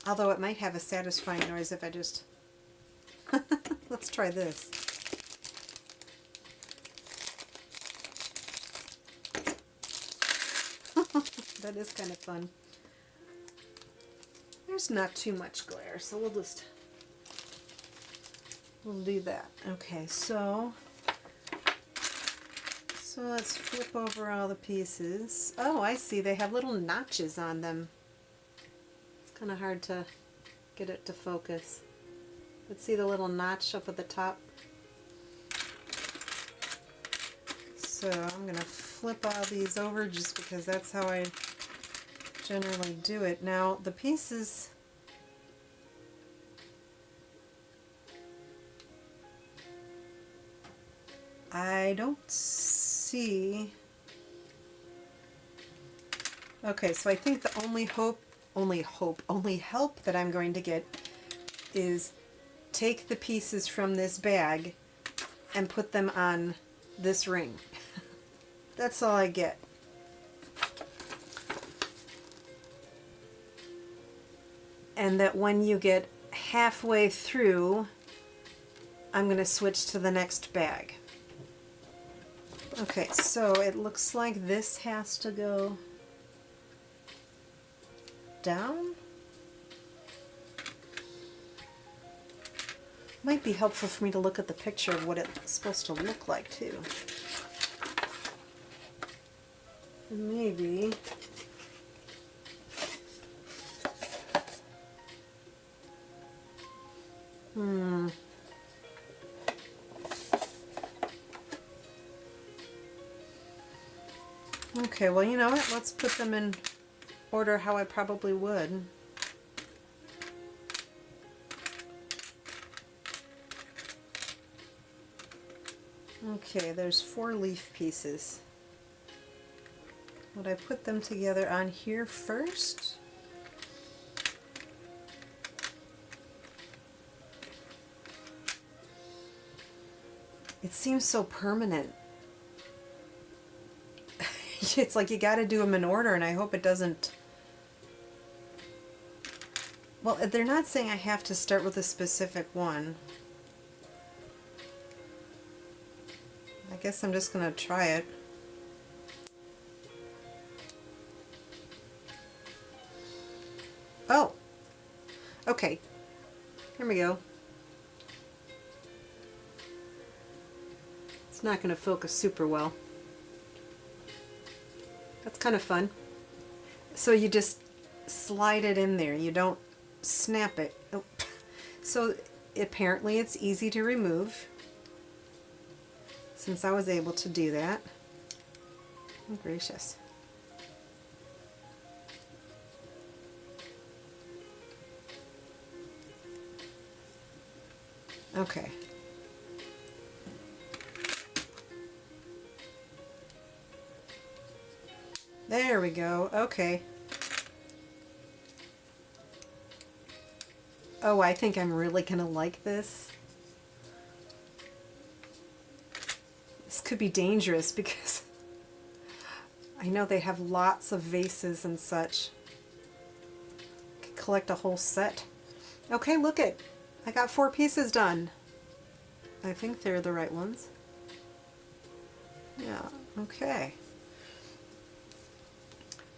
Although it might have a satisfying noise if I just... Let's try this. That is kind of fun. There's not too much glare, so we'll do that. Okay, so let's flip over all the pieces. Oh, I see. They have little notches on them. It's kind of hard to get it to focus. But see the little notch up at the top? So I'm going to flip all these over just because that's how I generally do it. Now the pieces, I don't see. Okay, so I think the only help that I'm going to get is take the pieces from this bag and put them on this ring. That's all I get. And that when you get halfway through, I'm going to switch to the next bag. Okay, so it looks like this has to go down. Might be helpful for me to look at the picture of what it's supposed to look like too. Maybe. Okay, well, you know what? Let's put them in order how I probably would. Okay, there's 4 leaf pieces. Would I put them together on here first? It seems so permanent. It's like you gotta do them in order, and I hope it doesn't... Well, they're not saying I have to start with a specific one. I guess I'm just gonna try it. Oh! Okay. Here we go. It's not gonna focus super well. That's kind of fun. So you just slide it in there. You don't snap it. Oh. So apparently it's easy to remove, since I was able to do that. Oh, gracious. Okay. There we go. Okay. Oh, I think I'm really gonna like this. This could be dangerous because I know they have lots of vases and such. Could collect a whole set. Okay, look it. I got 4 pieces done. I think they're the right ones. Yeah, okay.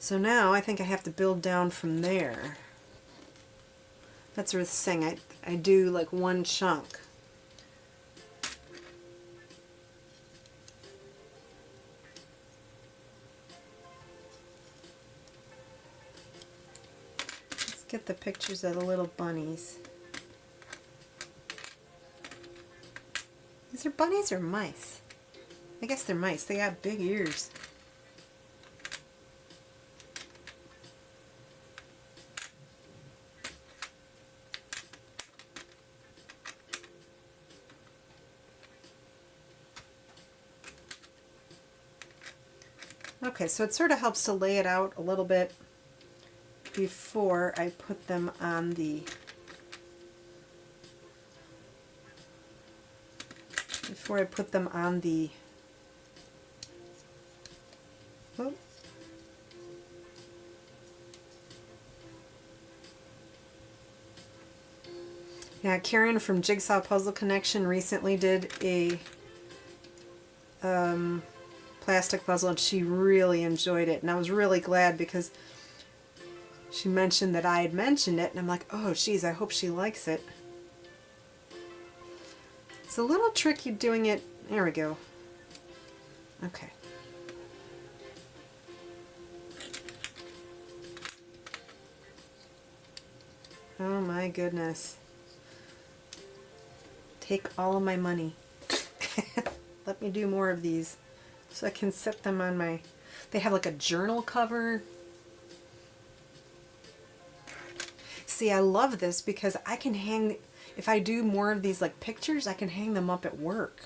So now I think I have to build down from there. That's what I was saying. I do like one chunk. Let's get the pictures of the little bunnies. These are bunnies or mice? I guess they're mice. They got big ears. Okay, so it sort of helps to lay it out a little bit before I put them on the oh. Yeah, Karen from Jigsaw Puzzle Connection recently did a plastic puzzle, and she really enjoyed it, and I was really glad because she mentioned that I had mentioned it, and I'm like, oh geez, I hope she likes it. It's a little tricky doing it. There we go. Okay. Oh my goodness. Take all of my money. Let me do more of these. so I can set them on my, they have like a journal cover. See, I love this because I can hang, if I do more of these like pictures, I can hang them up at work.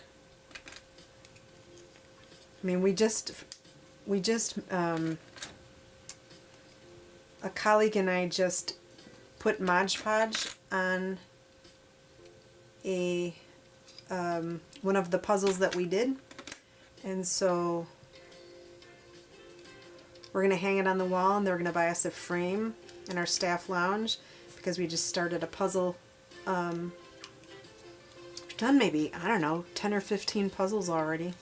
I mean, a colleague and I just put Mod Podge on a one of the puzzles that we did, and so we're gonna hang it on the wall, and they're gonna buy us a frame in our staff lounge because we just started a puzzle. Done maybe, I don't know, 10 or 15 puzzles already.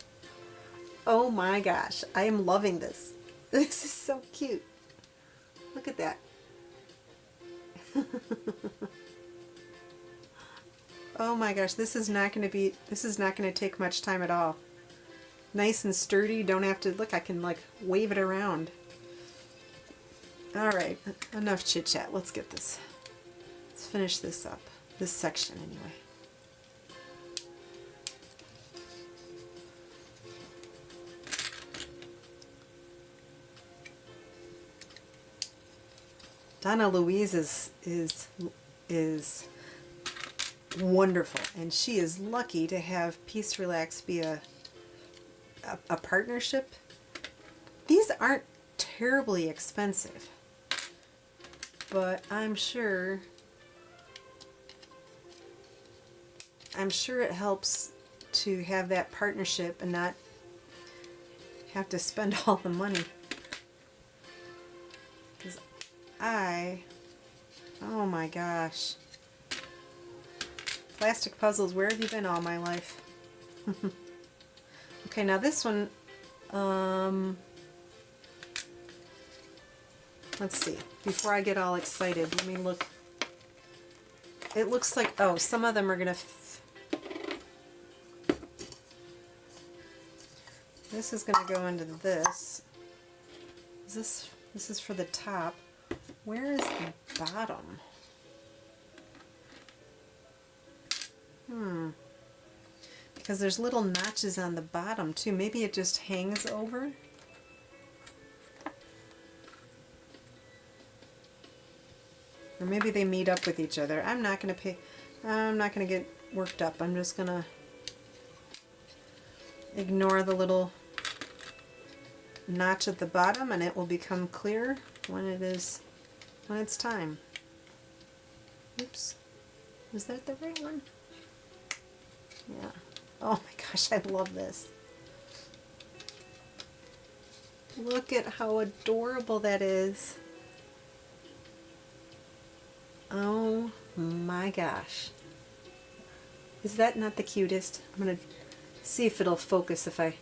Oh my gosh, I am loving this. This is so cute. Look at that. Oh my gosh, this is not going to take much time at all. Nice and sturdy, don't have to, look, I can like wave it around. All right, enough chit chat. Let's get this. Let's finish this up. This section anyway. Donna Louise is wonderful, and she is lucky to have Peace Relax be a partnership. These aren't terribly expensive, but I'm sure it helps to have that partnership and not have to spend all the money. Because oh my gosh. Plastic puzzles, where have you been all my life? Okay, now this one, let's see. Before I get all excited, let me look. It looks like, oh, some of them are going to... This is going to go into this. This is for the top. Where is the bottom? Because there's little notches on the bottom too. Maybe it just hangs over. Or maybe they meet up with each other. I'm not going to get worked up. I'm just going to ignore the little notch at the bottom, and it will become clear when it's time. Oops. Is that the right one? Yeah. Oh my gosh, I love this. Look at how adorable that is. Oh my gosh. Is that not the cutest? I'm going to see if it'll focus if I...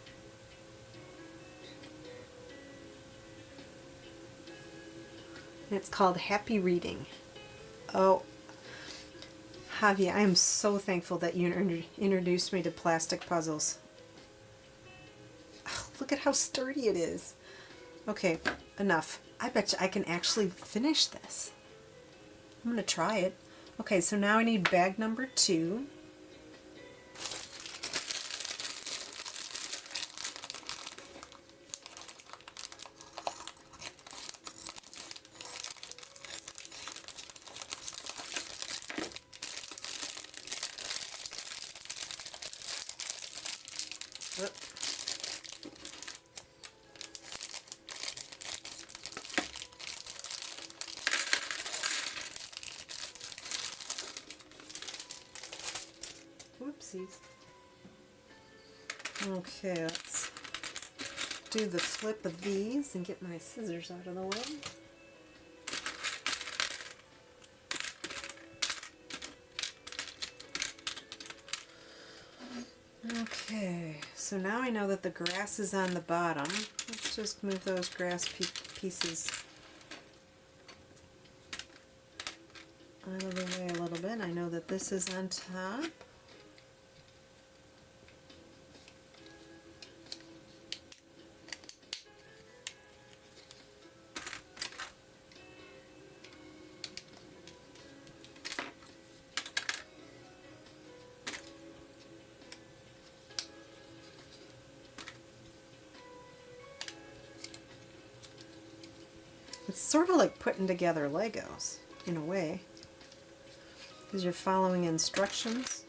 It's called Happy Reading. Oh, Javi, I am so thankful that you introduced me to plastic puzzles. Oh, look at how sturdy it is. Okay, enough. I bet you I can actually finish this. I'm going to try it. Okay, so now I need bag number 2. Whoopsies. Okay, let's do the flip of these and get my scissors out of the way. Okay, so now I know that the grass is on the bottom. Let's just move those grass pieces out of the way a little bit. I know that this is on top. It's sort of like putting together Legos, in a way, because you're following instructions.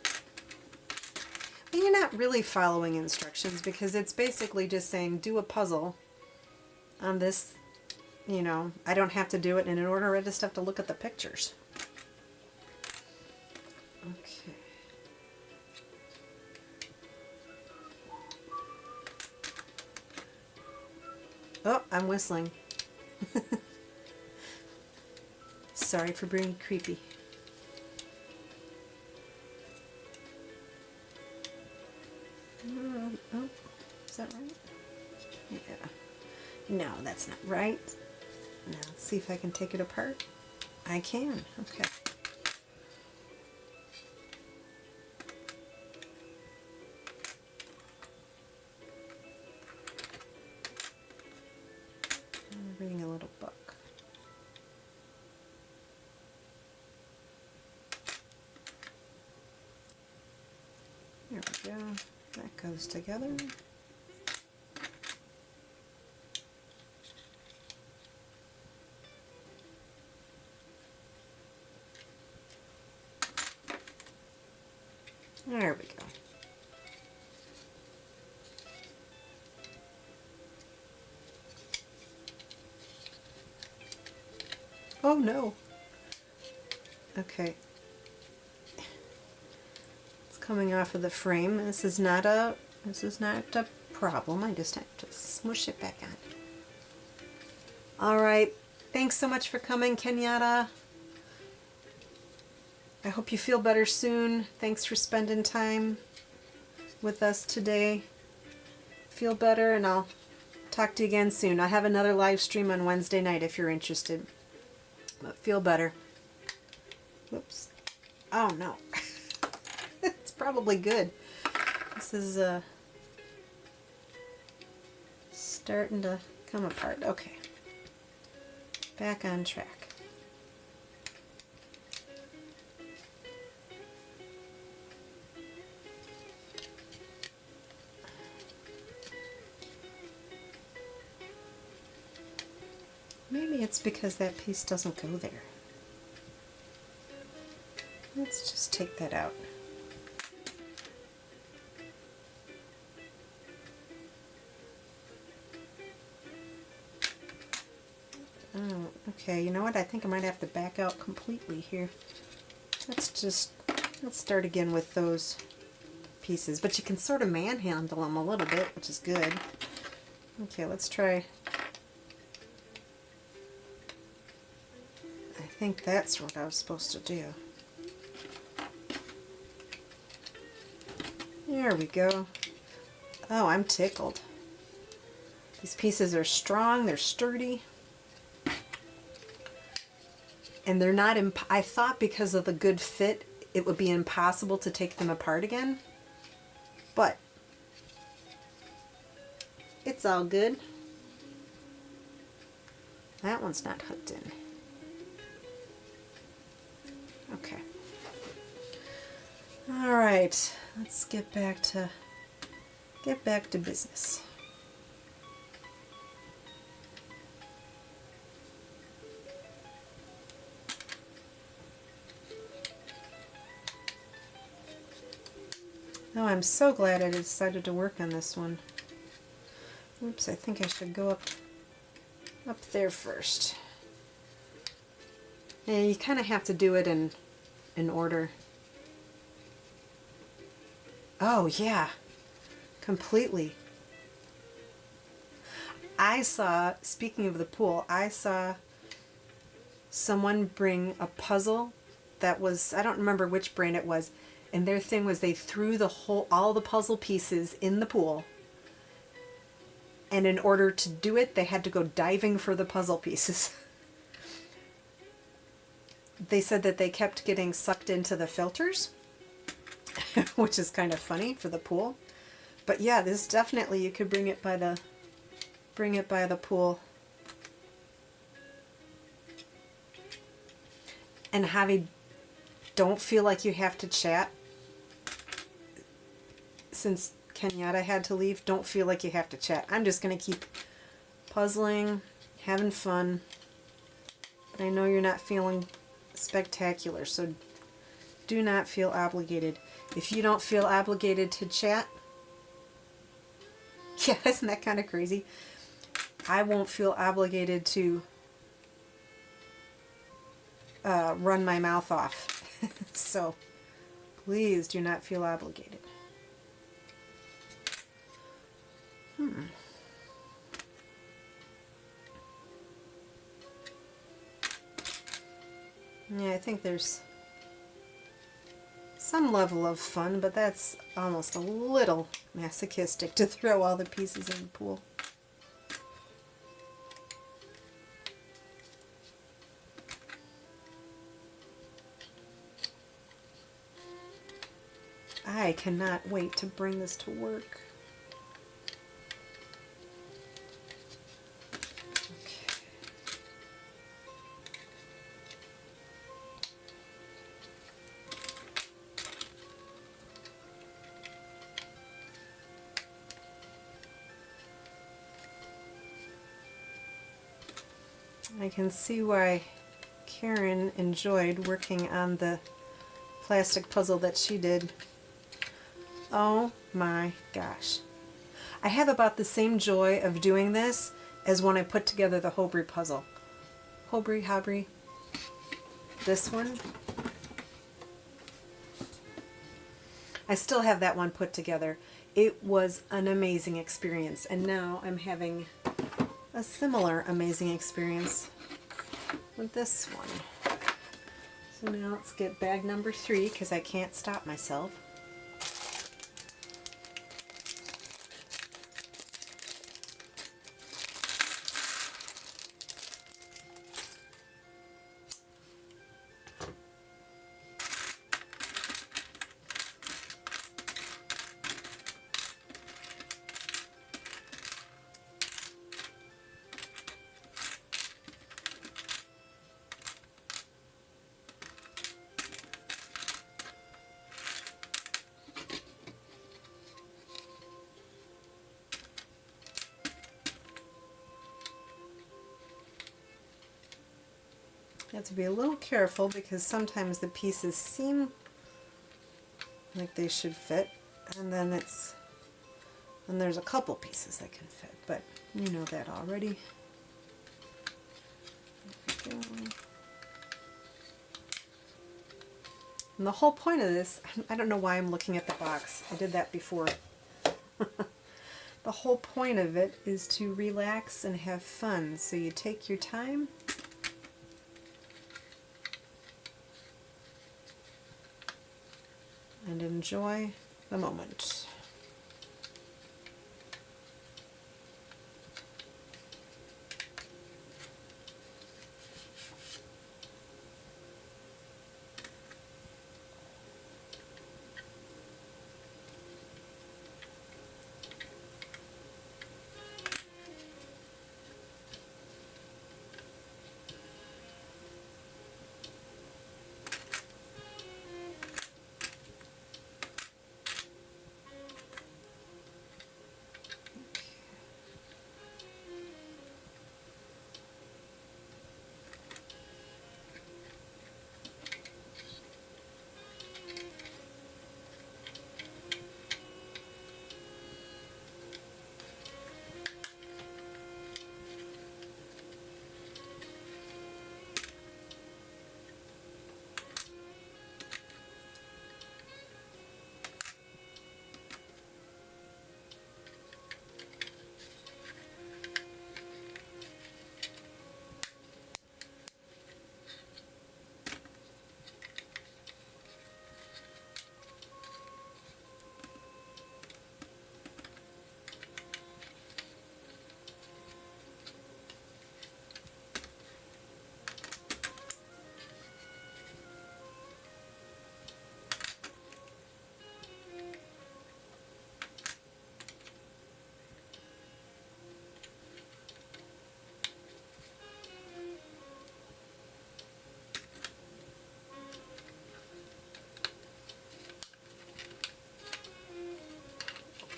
But you're not really following instructions, because it's basically just saying, do a puzzle on this, you know, I don't have to do it in an order, I just have to look at the pictures. Okay. Oh, I'm whistling. Sorry for being creepy. Oh, is that right? Yeah. No, that's not right. Now let's see if I can take it apart. I can. Okay. I'm reading a little book. There we go. That goes together. There we go. Oh no. Okay. It's coming off of the frame. This is not a problem. I just have to smush it back on. All right. Thanks so much for coming, Kenyatta. I hope you feel better soon. Thanks for spending time with us today. Feel better, and I'll talk to you again soon. I have another live stream on Wednesday night if you're interested. But feel better. Whoops. Oh no. It's probably good. This is starting to come apart. Okay. Back on track. Maybe it's because that piece doesn't go there. Let's just take that out. Oh, okay, you know what? I think I might have to back out completely here. Let's start again with those pieces. But you can sort of manhandle them a little bit, which is good. Okay, let's try. I think that's what I was supposed to do. There we go. Oh, I'm tickled. These pieces are strong, they're sturdy. And they're not, I thought because of the good fit, it would be impossible to take them apart again. But it's all good. That one's not hooked in. Okay. All right, let's get back to business. Oh, I'm so glad I decided to work on this one. Oops, I think I should go up there first. And you kind of have to do it in order. Oh, yeah. Completely. I saw, speaking of the pool, I saw someone bring a puzzle that was, I don't remember which brand it was, and their thing was they threw all the puzzle pieces in the pool. And in order to do it, they had to go diving for the puzzle pieces. They said that they kept getting sucked into the filters, which is kind of funny for the pool. But yeah, this definitely, you could bring it by the pool. And Javi, don't feel like you have to chat. Since Kenyatta had to leave, don't feel like you have to chat. I'm just going to keep puzzling, having fun. But I know you're not feeling spectacular, so do not feel obligated. If you don't feel obligated to chat, yeah, isn't that kind of crazy? I won't feel obligated to run my mouth off. So please do not feel obligated. Yeah, I think there's some level of fun, but that's almost a little masochistic to throw all the pieces in the pool. I cannot wait to bring this to work. Okay. I can see why Karen enjoyed working on the plastic puzzle that she did. Oh my gosh. I have about the same joy of doing this as when I put together the Hobry puzzle. Hobry. This one. I still have that one put together. It was an amazing experience, and now I'm having a similar amazing experience with this one. So now let's get bag number 3 because I can't stop myself. You have to be a little careful because sometimes the pieces seem like they should fit, and then there's a couple pieces that can fit, but you know that already. There we go. And the whole point of this, I don't know why I'm looking at the box. I did that before. The whole point of it is to relax and have fun. So you take your time. And enjoy the moment.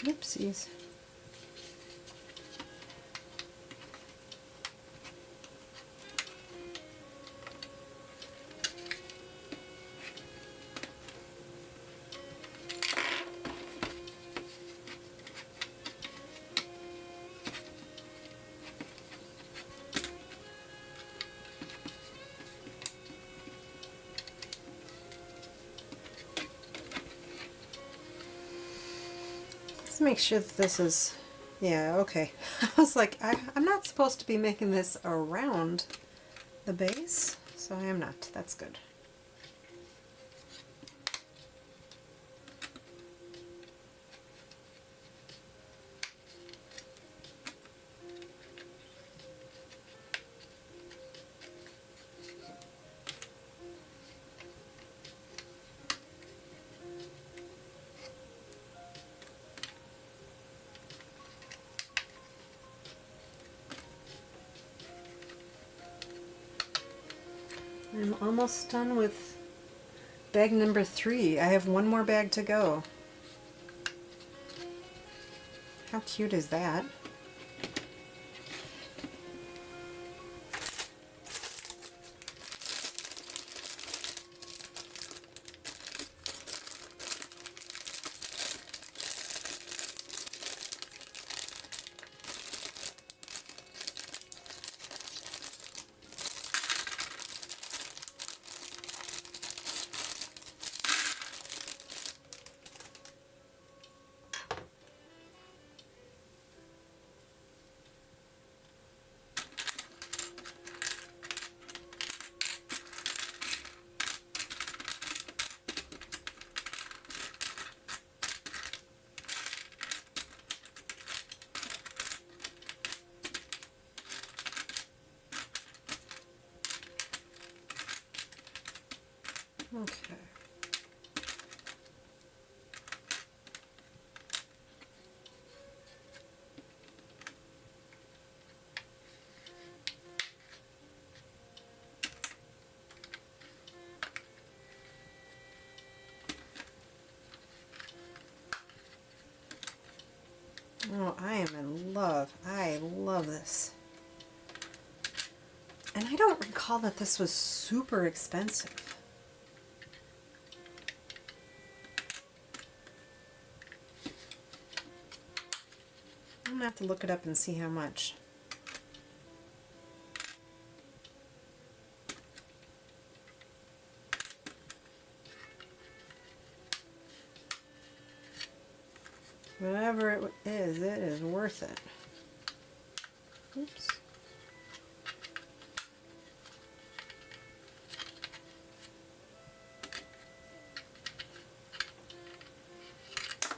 Oopsies. Let's make sure that this is, yeah, okay. I was like, I'm not supposed to be making this around the base, so I am not. That's good. I'm almost done with bag number 3. I have one more bag to go. How cute is that? Okay. Oh, I am in love. I love this. And I don't recall that this was super expensive. I'm gonna have to look it up and see how much. Whatever it is worth it. Oops.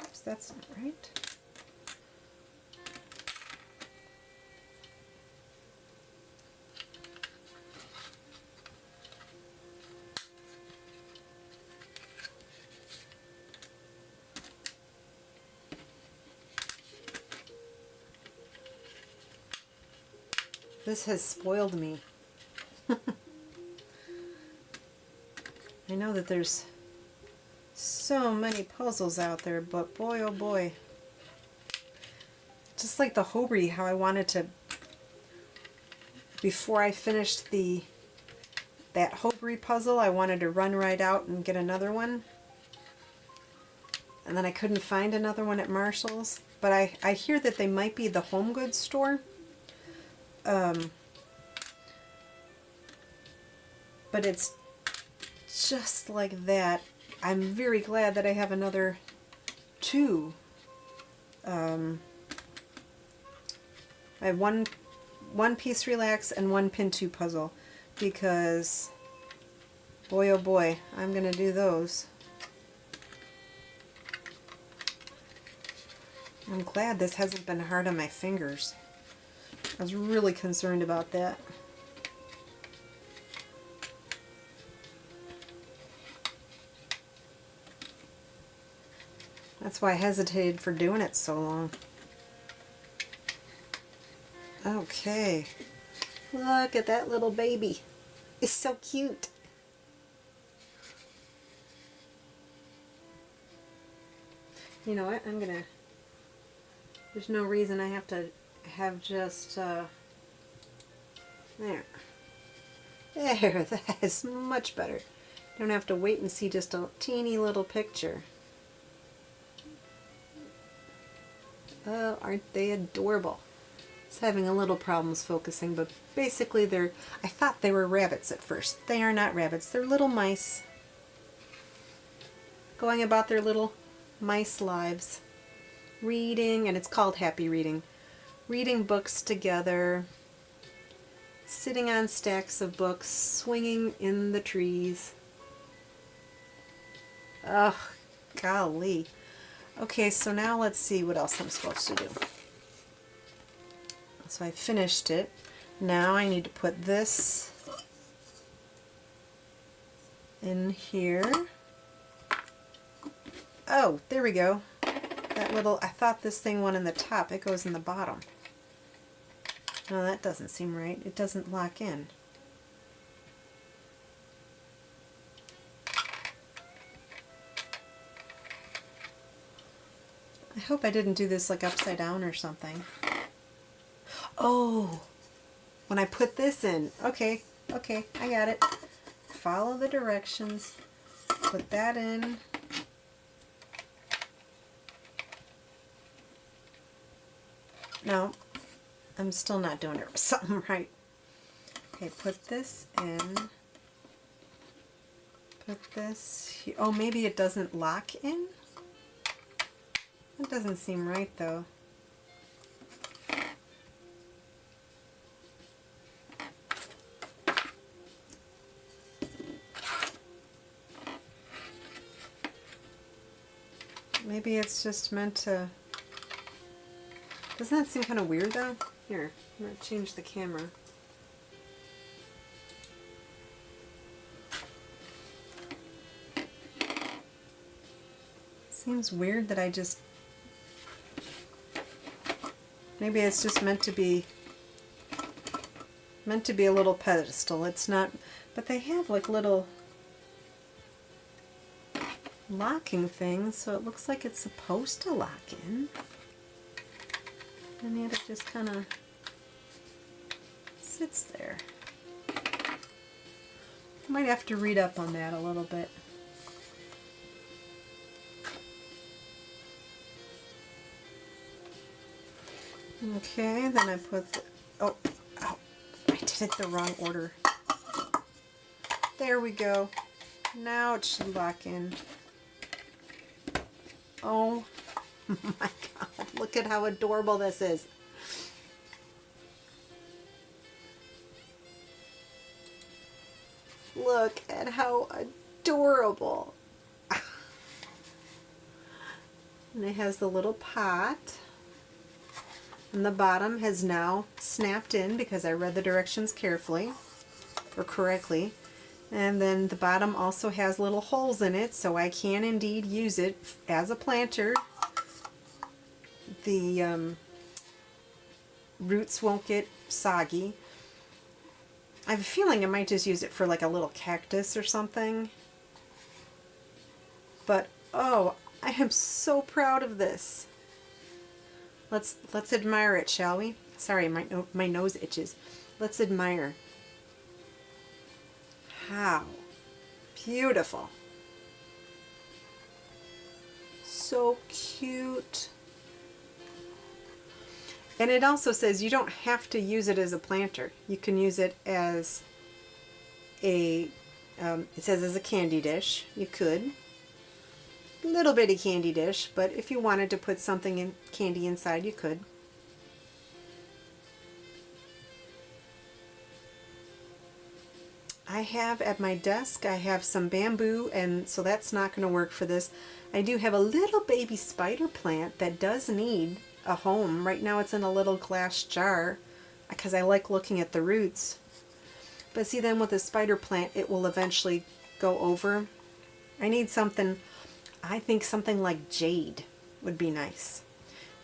Oops, that's not right. This has spoiled me. I know that there's so many puzzles out there, but boy oh boy. Just like the Hobrie, how I wanted to, before I finished that Hobrie puzzle, I wanted to run right out and get another one. And then I couldn't find another one at Marshall's. But I hear that they might be the home goods store. But it's just like that. I'm very glad that I have another 2. I have one piece relax and one pin 2 puzzle, because boy oh boy, I'm gonna do those. I'm glad this hasn't been hard on my fingers. I was really concerned about that. That's why I hesitated for doing it so long. Okay. Look at that little baby. It's so cute. You know what? There's no reason I have to have just, there. There, that is much better. Don't have to wait and see just a teeny little picture. Oh, aren't they adorable? It's having a little problems focusing, but basically I thought they were rabbits at first. They are not rabbits, they're little mice. Going about their little mice lives. reading, and it's called Happy Reading. Reading books together, sitting on stacks of books, swinging in the trees. Ugh, golly. Okay, so now let's see what else I'm supposed to do. So I finished it. Now I need to put this in here. Oh, there we go. That little, I thought this thing went in the top. It goes in the bottom. No, that doesn't seem right. It doesn't lock in. I hope I didn't do this like upside down or something. Oh, when I put this in. Okay, I got it. Follow the directions. Put that in. No, I'm still not doing it something right. Okay, put this in. Put this here. Oh, maybe it doesn't lock in? That doesn't seem right though. Maybe it's just meant to... Doesn't that seem kind of weird though? Here, I'm going to change the camera. Seems weird that I just... Maybe it's just meant to be a little pedestal. It's not, but they have like little locking things, so it looks like it's supposed to lock in. And yet it just kind of sits there. Might have to read up on that a little bit. Okay, then I put the, oh, I did it the wrong order. There we go. Now it should lock in. Oh my God, look at how adorable this is. Look at how adorable. And it has the little pot. And the bottom has now snapped in because I read the directions carefully, or correctly. And then the bottom also has little holes in it, so I can indeed use it as a planter. The roots won't get soggy. I have a feeling I might just use it for like a little cactus or something. But, oh, I am so proud of this. Let's admire it, shall we? Sorry, my nose itches. Let's admire. How beautiful. So cute. And it also says you don't have to use it as a planter. You can use it as a, it says as a candy dish. You could. Little bitty candy dish, but if you wanted to put something in candy inside, you could. I have at my desk, I have some bamboo, and so that's not going to work for this. I do have a little baby spider plant that does need a home. Right now it's in a little glass jar because I like looking at the roots. But see, then with a spider plant, it will eventually go over. I need something, I think something like jade would be nice.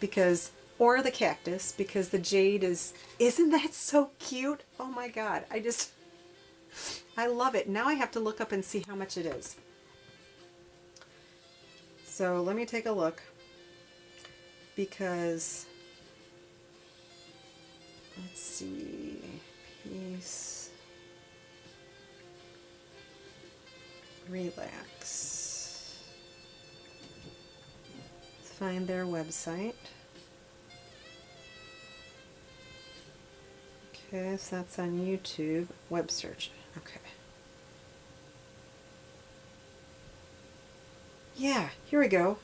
Because, or the cactus, because the jade isn't that so cute? Oh my God, I love it. Now I have to look up and see how much it is. So let me take a look. Because, let's see, peace, relax. Let's find their website. Okay, so that's on YouTube, web search. Okay. Yeah, here we go.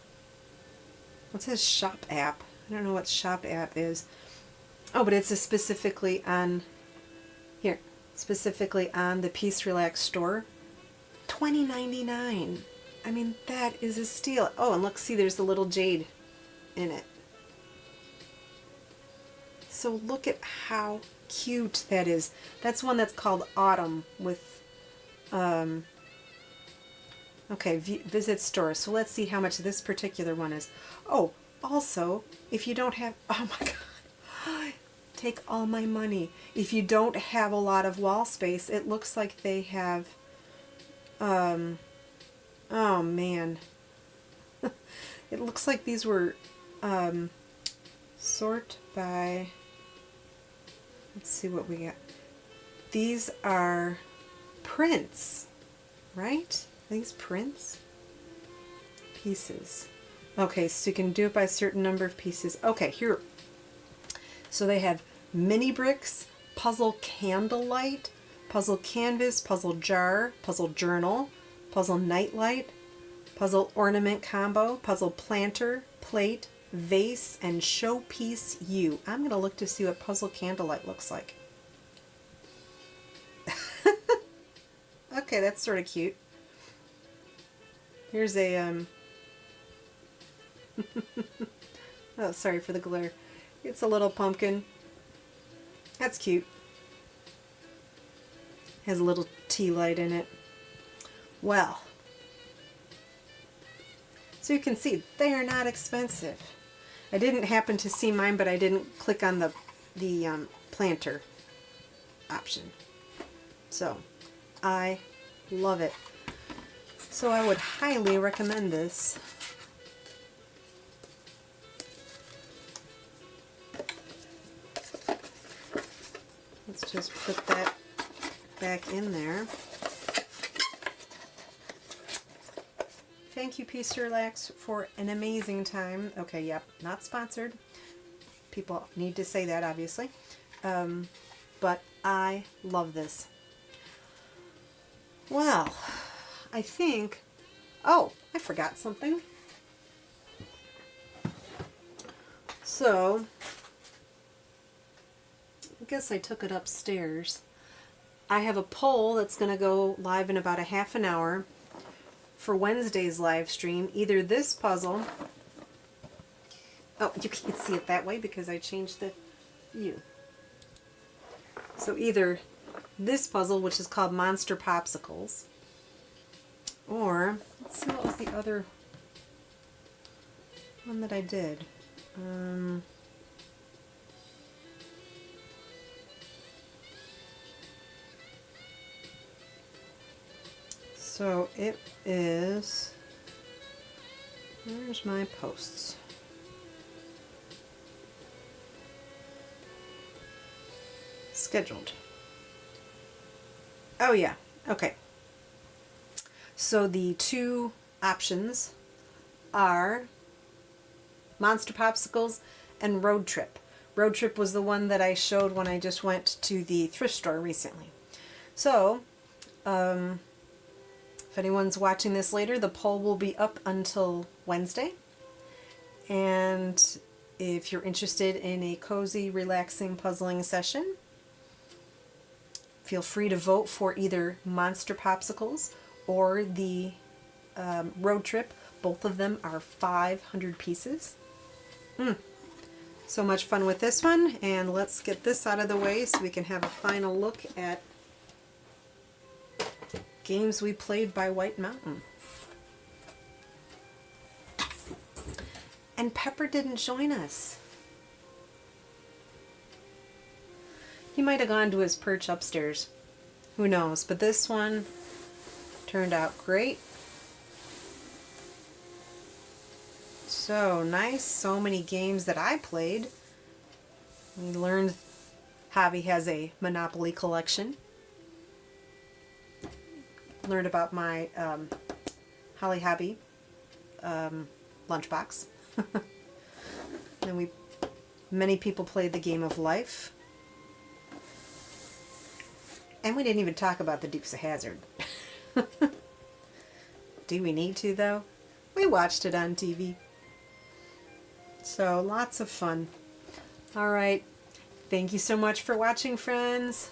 What's his shop app? I don't know what shop app is. Oh, but it's a specifically on here, specifically on the Peace Relax store. $20.99. I mean, that is a steal. Oh, and look, see, there's the little jade in it. So look at how cute that is. That's one that's called Autumn with, okay, visit store. So let's see how much this particular one is. Oh, also, if you don't have, oh my God, take all my money. If you don't have a lot of wall space, it looks like they have, oh man. It looks like these were, sort by, let's see what we got. These are prints, right? Are these prints? Pieces. Okay, so you can do it by a certain number of pieces. Okay, here. So they have mini bricks, puzzle candlelight, puzzle canvas, puzzle jar, puzzle journal, puzzle nightlight, puzzle ornament combo, puzzle planter, plate, vase, and showpiece U. I'm going to look to see what puzzle candlelight looks like. Okay, that's sort of cute. Here's a, oh, sorry for the glare. It's a little pumpkin. That's cute. Has a little tea light in it. Well, so you can see they are not expensive. I didn't happen to see mine, but I didn't click on the planter option. So I love it. So I would highly recommend this. Let's just put that back in there. Thank you, Peace Relax, for an amazing time. Okay, yep, not sponsored. People need to say that, obviously. But I love this. Well, I think... Oh, I forgot something. So, I guess I took it upstairs. I have a poll that's going to go live in about a half an hour for Wednesday's live stream. Either this puzzle, oh, you can't see it that way because I changed the view. So either this puzzle, which is called Monster Popsicles, or let's see, what was the other one that I did? So it is, where's my posts? Scheduled. Oh yeah, okay. So the two options are Monster Popsicles and Road Trip. Road Trip was the one that I showed when I just went to the thrift store recently. So, if anyone's watching this later, the poll will be up until Wednesday. And if you're interested in a cozy, relaxing, puzzling session, feel free to vote for either Monster Popsicles or the Road Trip. Both of them are 500 pieces. So much fun with this one. And let's get this out of the way so we can have a final look at games we played by White Mountain. And Pepper didn't join us. He might have gone to his perch upstairs. Who knows? But this one turned out great. So nice. So many games that I played. We learned Javi has a Monopoly collection. Learned about my Holly Hobby lunchbox. Then many people played the game of life. And we didn't even talk about the Dukes of Hazzard. Do we need to, though? We watched it on TV. So lots of fun. All right. Thank you so much for watching, friends.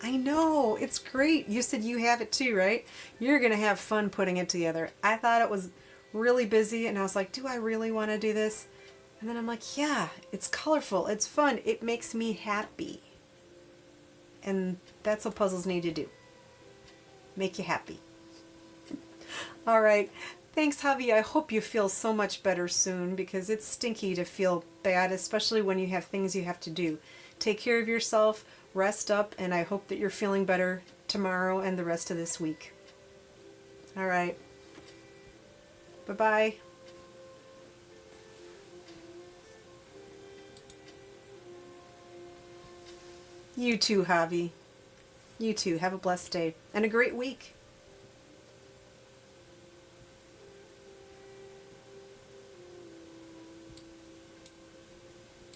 I know, it's great. You said you have it too, right? You're going to have fun putting it together. I thought it was really busy and I was like, do I really want to do this? And then I'm like, yeah, it's colorful. It's fun. It makes me happy. And that's what puzzles need to do. Make you happy. All right. Thanks, Javi. I hope you feel so much better soon because it's stinky to feel bad, especially when you have things you have to do. Take care of yourself, rest up, and I hope that you're feeling better tomorrow and the rest of this week. All right. Bye-bye. You too, Javi. You too. Have a blessed day and a great week.